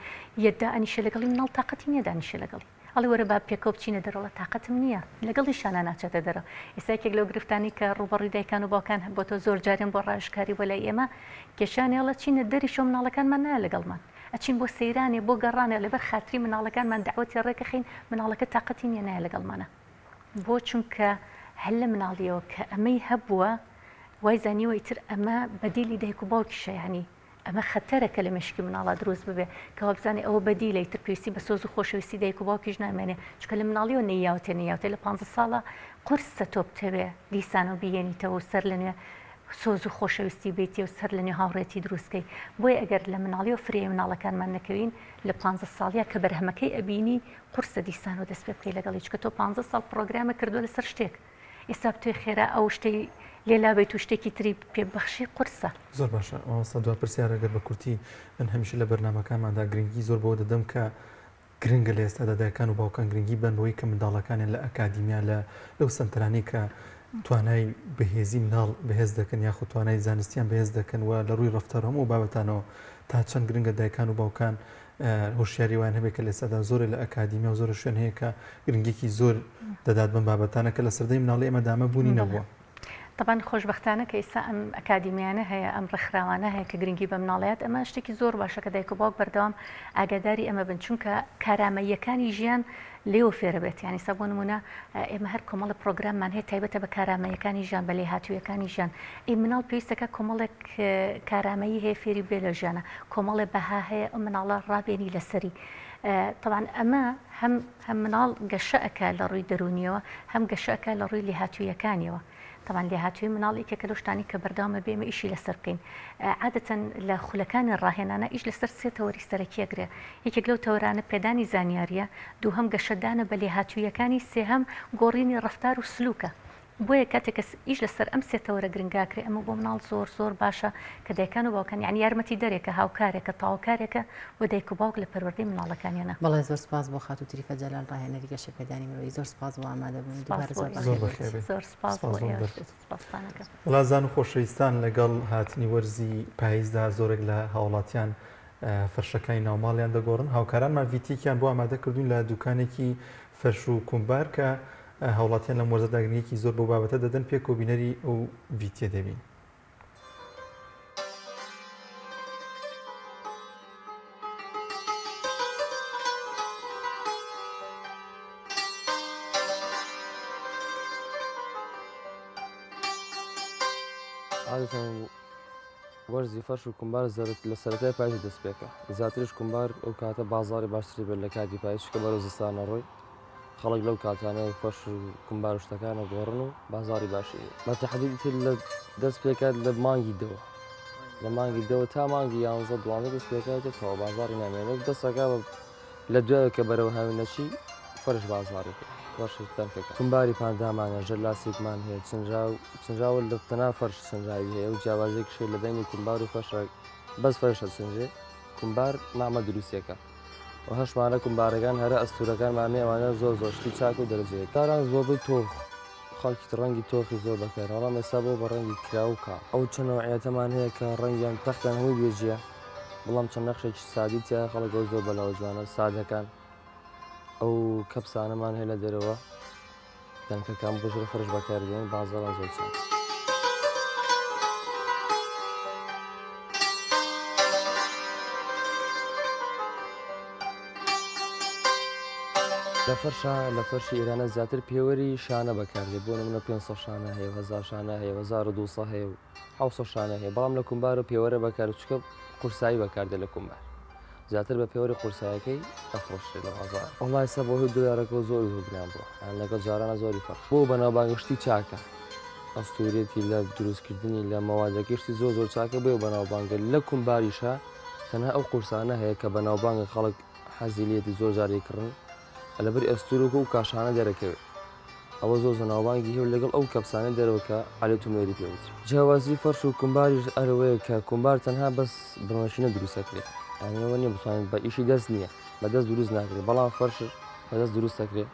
یەدا ئەنیشە لەگەڵی مناڵ تااقەتی نییە دانیشە لەگەڵی ئەڵی وەرە با پێکەوە بچینە دەرەوە تااقەتم نییە لەگەڵیشانە ناچێتە دەرەوە ئێستاکێک لەو گرفتانی کە ڕوبەڕی دایکان و باوکان بۆ تۆ زۆر جارێن بۆ ڕاشکاری بۆ لای ئێمە کێشانێڵە چینە دەری شۆ مناڵەکانمان نایە لەگەڵمان ئەچین بۆ سەیرانێ بۆ گەڕانێ لەبەر خاتری مناڵەکانمان داوەتی ڕێکەخین مناڵەکە تااقەتی نییە نایە لەگەڵمانە بۆ چونکە هەل لە مناڵیەوە کە ئەمەی هەبووە وای زانیوە ئیتر ئەمە بەدیلی دایک و باوکیشە ینی ئەمە خەتەرەکە لە مشکی مناڵە دروست ببێ کەوا بزانێ ئەوە بەدیلە ئیتر پێویستی بە سۆز و خۆشەویستی دایک و باوکیش نامێنێ چکە لە مناڵیەوە نەیاوتێ لە 15 ساڵە قورسە تۆ بتەوێ دیسان و بێنیتەوە سەر لە نوێ سۆز و خۆشەویستی بیتی و سەر لە نوێ هاوڕێتی دروستکەی بۆیە ئەگەر لە مناڵی و فرێ مناڵەکانمان نەکەوین لە 15 ساڵیا کە بەرهەمەکەی ئەبینی قورسە دیسان و دەست پێ بکەی لەگەڵی چکە تۆ 15 ساڵ پرۆگرامە کردو لەسەر شتێک ئێستا توێ خێرا ئەو شتەی لێلا بیت و شتێکی تری پێبەخشی قورسە زۆر باشە ئەوستا دو پرسیارەگەر بە کورتی من هەمیشە لە بەرنمەکانماندا گرنگی زۆر بۆ دەدەم کە گرنگە لە ئێستا دەدایکان و باوکان گرنگی بنەوەی کە منداڵەکانیان لە ئەکادیمیا لەو سنترانی کە توانای بەهێزی مناڵ بەهێز دەکەن یاخود توانای زانستیان بەهێز دەکەن و لە ڕووی ڕەفتار هەموو بابەتانەوە تا چەند گرنگە دایکان و باوکان هۆشیاری وان هەبێت کە لە ئێستادا زۆرە لە ئەکادیمیا و زۆر شوێن هەیە کە گرنگێکی زۆر دەدات بم بابەتانە کە لە سەردەی مناڵی ئێمە دامە بوونی نەبووە. طبعاً خۆشبەختانە کە ئێستا ئەم ئەکادیمیانە هەیە ئەم ڕێکخراوانە هەیە کە گرنگی بە مناڵەت ئەمە شتێکی زۆر باشە کە دایک و باوک بەردەوام ئاگاداری ئەمە بن چونکە کارامەییەکانی ژیان لێوە فێرە بێت یعنی سا بۆ نمونە ئێمە هەر کۆمەڵە پرۆگراممان هەیە تایبەتە بە کارامەیەکانی ژیان بە لێهاتوویەکانی ژیان ئەی مناڵ پێویستەکە کۆمەڵێک کارامەیی هەیە فێری بێ لە ژیانە کۆمەڵێ بەها هەیە ئەم مناڵە ڕابێنی لەسەری طبعاً ئەمە هەم مناڵ گەشەکە لە ڕووی دەرونیەوە هەم گەشەکە لە ڕووی لێهاتوویەکانیەوە طبعاً لێهاتووی مناڵی کە لە شتانی کە بەردەوامە بێمە ئیشی لەسەر بکەین عادەتەن لە خولەکانی ڕاهێنانە ئیش لەسەر سێ تەوەری سەرەکیەگرێ یەکێک لەو تەوەرانە پێدانی زانیاریە دووهەم گەشەدانە بە لێهاتوویەکانی سێهەم گۆڕینی ڕەفتار و سلوکە بۆیە کاتێک ئیش لەسەر ئەم سێتەوەرە گرنگاکرێ ئەمە بۆ مناڵ زۆر باشە کە دایکان و باوکان یعنی یارمەتی دەرێکە هاوکارێکە تاواکارێکە و دایک و باوک لە پەروەردەی مناڵەکانیانە. بەڵێ زۆر سپاس بۆ خات و تریفە جەلال ڕاهێنەری گەشە پێدانی مرۆڤی زۆر سپاس بۆ ئامادە بوون زۆر سپاس وڵازان و خۆشەویستان لەگەڵ هاتنی وەرزی پاییزدا زۆرێک لە هاوڵاتیان فەرشەکانی ناوماڵیان دەگۆڕن. هاوکارانمان ڤیتیکیان بۆ ئامادە کردوین لە دوکانێکی فەرش و کومبار کە هاوڵاتیان لە وەرزە داگرنیەکی زۆر بۆ بابەتە دەدەن پێ کۆبینەری ئەو ڤیتیە دەبین. عادەتەن وەرزی فەرش و کومبار لە سەرەتای پاییز دەست پێکە. زیاتریش کومبار ئەو کاتە بازاری باشتری بێت لە کاتی پاییز کە بەرەو زستانە ڕۆی خەڵک لەو کاتانەیە فەرش و کومبار و شتەکانە گۆڕن و بازاری باشی بە تەحدید تر لە دەست پێکات لە مانگی دەوە لە مانگی دەوە تا مانگی 11 دەست پێکاتێتەوە بازاری نامێنێت دەستەکە لە دوایە کە بەرەو هاوینەچی فەرش بازاری کومباری پاندامانە ژەلاسێکمان هەیە چنجاوە لە تەنا فەرش چنجاوی هەیە و جیاوازێک شێ لە بینی کومبار و فەرش بەس فەرشە چنجێ کومبار مامە دروستێکە و هەشمانە کومبارەکان هەرە ئەستورەکانمانێ ئەوانە زۆر شتی چاک و دەرەجەیە کاران زۆربەی تۆخ خەڵکی ڕەنگی تۆخی زۆر بەکار بەڵام ئێستا بۆ بە ڕەنگی کراوکە ئەو چەند نەوعیەتەمان هەیە کە ڕەنگیان تەختیان هەمووی بێجیە بەڵام چەند نەخشێکی سادی تیا خەڵک زۆر بەلاوە جوانە سادەکان ئەو کەپسانەمان هەیە لە دەرەوە دەنکەکان بۆ ژێر فەرش بەکاردێن بازاڕان زۆر چەند لە فەرشی ئێرانە زیاتر پێوەری شانە بەکاردێت بۆ نمونە 500 شانە هەیە 1000 شانە هەیە 1200 هەیە و 700 شانە هەیە بەڵام لە کومبار و پێوەرە بەکار چکە قورسایی بەکاردێت لە کومبار زیاتر بە پێوەری قورسایەکەی ئەفرۆشرێت لە بازار وەڵای سە بۆ هەوی دۆلارەکە زۆری هەبران بووە لەگەڵ جارانە زۆری فەرق بۆ بەناوبانگشتی چاکە ئەستورێتی لە دروستکردنی لە مەوادەکەشتی زۆر چاکە بێ و بەناوبانگە لە کومباریشە تەنها ئەو قورسانە هەیە کە بەناوبانگە خەڵک حەزیلێتی زۆر جاریکردن لەبەر ئەستورۆکە و کاشانە دەرەکەوێت ئەوە زۆر زەناوبانگی هەیە لەگەڵ ئەو کەپسانە دەرەوەکە عەلێت و نوێری پێوتر جیاوازی فەرش و کومباریش ئەرەوەیە کە کومبار تەنها بەس بڕمەشینە دروستەکرێت ئەوە نییە بتوانێت بە ئیشی دەست نییە بە دەست دروست ناکرێت بەڵام فەرش بە دەست دروست دەکرێت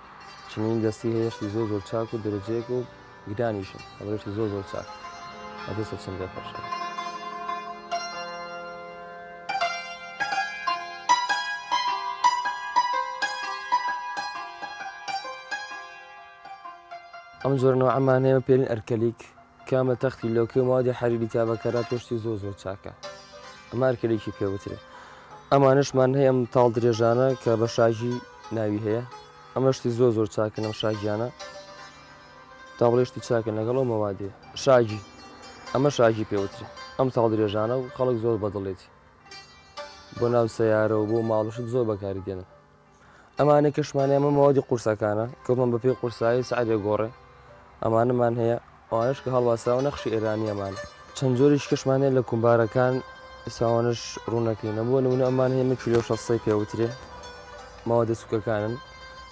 چنین دەستی هەیەشتی زۆر چاک و دەرەجەیەک و گرانیشن ئەوەشتی زۆر چاک بە دەستە چەندە فەرشە ئەم جۆرنەوە ئەمان هەیە پێرین ئەرکەلیک کامە تەختی لۆکێ و موادی حەریری تابەکەرات تۆشتی زۆر چاکە ئەمە ئەرکەلێکی پێوترێت ئەمانشمان هەیە ئەم تاڵ درێژانە کە بە شاژی ناوی هەیە ئەمەشتی زۆر چاکن ئەم شاژیانە تاڵێشتی چاکە لەگەڵەوە مەوادێ شاژی ئەمە شاژی پێوترێت ئەم تاڵ درێژانە و خەڵک زۆر بەدڵێتی بۆ ناو سەیارە و بۆ ماڵشت زۆر بەکاری دێنن ئەمانە کەشمانە ئەمە مەوادی قورسەکانە کەوتمان بە پێی قورسایی سعدێ گۆڕێ ئەمانەمان هەیە ئەوانش کە هەڵواساوە نەخشی ئێرانیەمان چەند جۆریش کەشمانەیە لە کومبارەکان ئێساوانش ڕوونەکەینە بۆ نمونە ئەمان هەیە 1 کیلۆ 600 پێوترێ ماوەدە سوکەکانن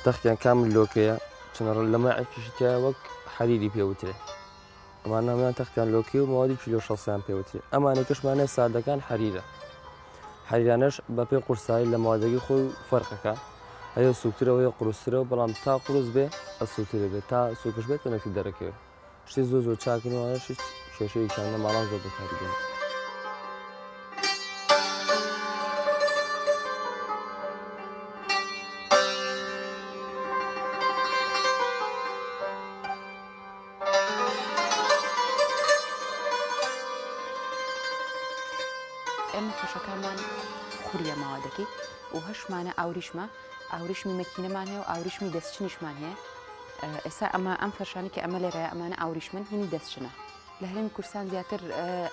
تەختیان کامل لۆکەیە چنە لە ماعێکیشی تایە وەک حەریری پێوترێ ئەمان هەمان تەختیان لۆکێ و ماوەدی کیلۆ 600 پێوترێ ئەمانە کەشمانە سادەکان حەریرە حەریرانەش بە پێی قورسایی لە ماوەدەگی خۆی فەرقەکە هەیە سوکترەوە هەیە قورسترەوە بەڵام تا قورس بێ ئەسووترە بێت تا سوکش بێت نەفی دەرەکەوێت شتی زۆر چاکنەوەشی کێشەیەکیان لە ماڵان زۆر بەکاردێن ئێمە فەشەکانمان خوریە ماوەدەکەی و هەشمانە ئاوریشمی مەکینەمان هەیە و ئاوریشمی دەستچنیشمان هەیە ئێستا ئەم فەرشانی کە ئەمە لێرە ئەمانە ئاوریشمن هینی دەستچنە لە هەرێمی کوردستان زیاتر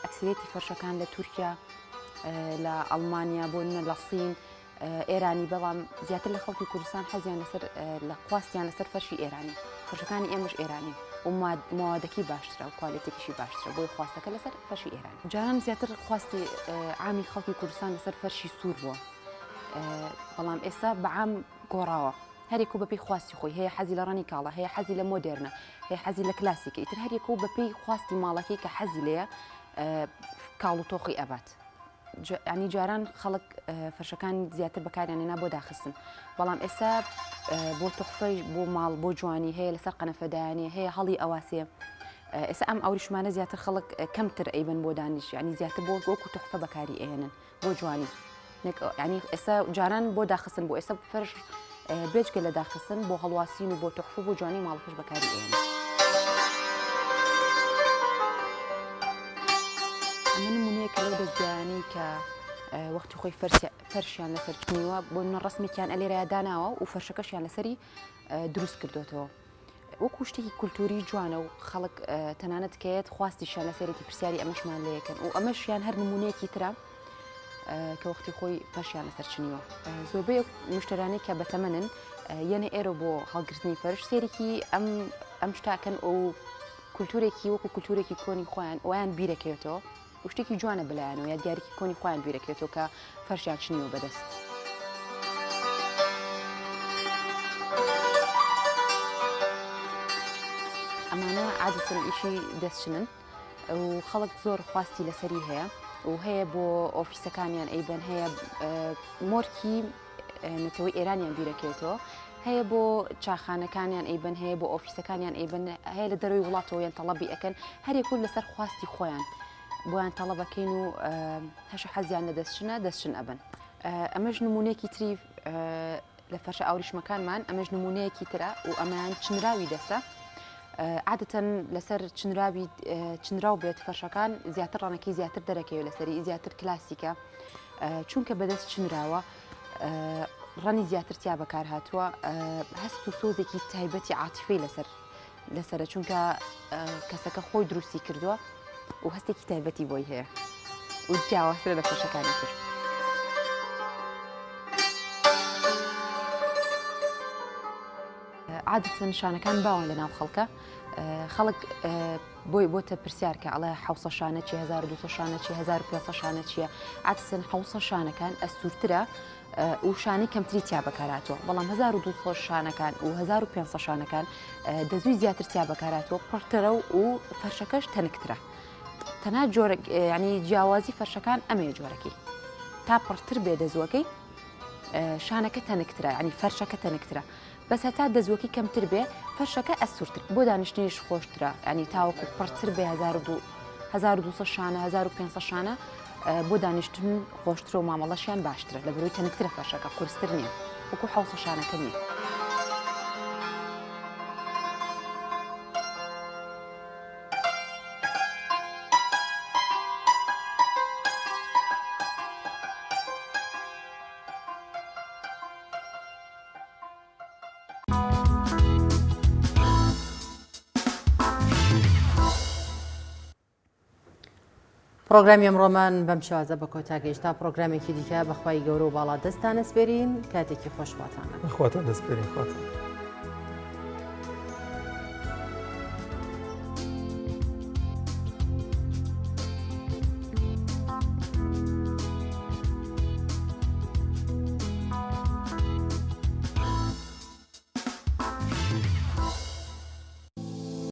ئەکسریەتی فەرشەکان لە تورکیا لە ئەڵمانیا بۆ لە سین ئێرانی بەڵام زیاتر لە خەڵکی کوردستان حەزیان لەسەر لە خواستیان لەسەر فەرشی ئێرانی فەرشەکانی ئێمەش ئێرانی و ماوەدەکی باشترە و کوالیتێکیشی باشترە بۆی خواستەکە لەسەر فەرشی ئێرانی جاران زیاتر خواستی عامی خەڵکی کوردستان لەسەر فەرشی سوور بووە بەڵام ئێستا بەعام گۆڕاوە هەرێکو بەپی خواستی خۆی هەیە حەزی لە ڕەنی کاڵە هەیە حەزی لە مۆدررنە هەیە حەزی لە کلاسیکە ئیتر هەرێکو بەپی خواستی ماڵەکەی کە حەزی لەیە کاڵ و تۆخی ئەبات ینی جاران خەڵک فەرشەکان زیاتر بەکاریانێنا بۆ داخستن بەڵام ئێستا بۆ تۆخفەی بۆ ماڵ بۆ جوانی هەیە لەسەر قەنەفەدایانێ هەیە هەڵی ئەواسێ ئێستا ئەم ئەوریشمانە زیاتر خەڵک کەمتر ئەیبن بۆ دانیش ینی زیاتر بۆ وەکو تۆخفە بەکاری ئێنن بۆ جوانی ینی ئێستا جاران بۆ داخستن بۆ ئێستا فەرش بێجگە لە داخستن بۆ هەڵواسین و بۆ تۆخفە بۆ جوانی ماڵەکەش بەکاری ئێنن ئەمە نمونەیەکە لەو دەستگایانەی کە وەختی خۆی فەرشیان لەسەر چنیوە بۆ ڕسمێکیان ئەلێرەیە داناوە و فەرشەکەشیان لەسەری دروست کردوێتەوە وەکو شتێکی کولتوری جوانە و خەڵک تەنانەت کەیت خواستیشیان لەسەرێتی پرسیاری ئەمەشمان لەیەکەن و ئەمەشیان هەر نمونەیەکی ترە کە وەختی خۆی فەرشیان لەسەر چنیوە زۆربەی مشتەرانی کە بەتەمەنن یەنە ئێرە بۆ هەڵگرتنی فەرش سێرێکی ئەم شتاکەن ئەو کولتورێکی وەکو کولتورێکی کۆنی خۆیان ئەویان بیرەکەوێتەوە و شتێکی جوانە بلایەنەوە یادگارێکی کۆنی خۆیان بیرەکەوێتەوە کە فەرشیان چنیوە بەدەست ئەمانە عادەتەن ئیشی دەستچنن و خەڵک زۆر خواستی لەسەری هەیە و هەیە بۆ ئۆفیسەکانیان ئەیبن هەیە مۆرکی نەتەوەی ئێرانیان بیرەکەوێتەوە هەیە بۆ چاخانەکانیان ئەیبن هەیە بۆ ئۆفیسەکانیان ئەیبن هەیە لە دەروی وڵاتەوەیان تەڵەبی ئەەکەن هەرێکول لەسەر خواستی خۆیان بۆیان تەڵەبەکەین و هەش حەزیان لە دەستچن ئەبن ئەمەش نمونەیەکی تری لە فەرشە ئاوریشمەکانمان ئەمەش نمونەیەکی ترە و ئەمان چنراوی دەستە عادەتەن لەسەر چنراو بێت فەرشەکان زیاتر ڕەنەکەی زیاتر دەرەکەوێت لەسەری زیاتر کلاسیکە چونکە بەدەست چنراوە ڕەنی زیاتر تیا بەکار هاتووە هەست و سۆزێکی تایبەتی عاتیفەی لەسەرە چونکە کەسەکە خۆی دروستی کردووە و هەستێکی تایبەتی بۆی هەیە و جیاوازترە لە فەرشەکانی تر عادەتەن شانەکان باوان لە ناو خەڵکە خەڵک بۆی بۆتە پرسیارکە ئەڵێ 600 شانە چی 1200 شانە چی 1500 شانە چییە عادەتەن 600 شانەکان ئەسوورترە و شانی کەمتری تیا بەکاراتەوە بەڵام 1200 شانەکان و 1500 شانەکان دەزوی زیاتر تیا بەکاراتەوە پڕترە و فەرشەکەش تەنکترە تەنها جۆرە ینی جیاوازی فەرشەکان ئەمێ جۆرەکەی تا پڕتر بێ دەزوەکەی شانەکە تەنکترە ینی فەرشەکە تەنکترە بەس هەتا دەزوەکی کەمتر بێ فەرشەکە ئەسوورتر بۆ دانیشتنیش خۆشترە ینی تاوەکو پڕتر بێ 1200 شانە 1500 شانە بۆ دانیشتن خۆشترە و مامەڵەشیان باشترە لە بەرەوەی تەنکترە فەرشەکە قورستر نییە وەکو 600 شانەکە نییە پرۆگرامی ئەمڕۆمان بەم شێوازە بە کۆتاگەیشتا پرۆگرامێکی دیکە بەخوای گەورە و باڵا دەستان ئەسپێرین کاتێکی خۆشواتانە خواتان دەستپێرین خواتان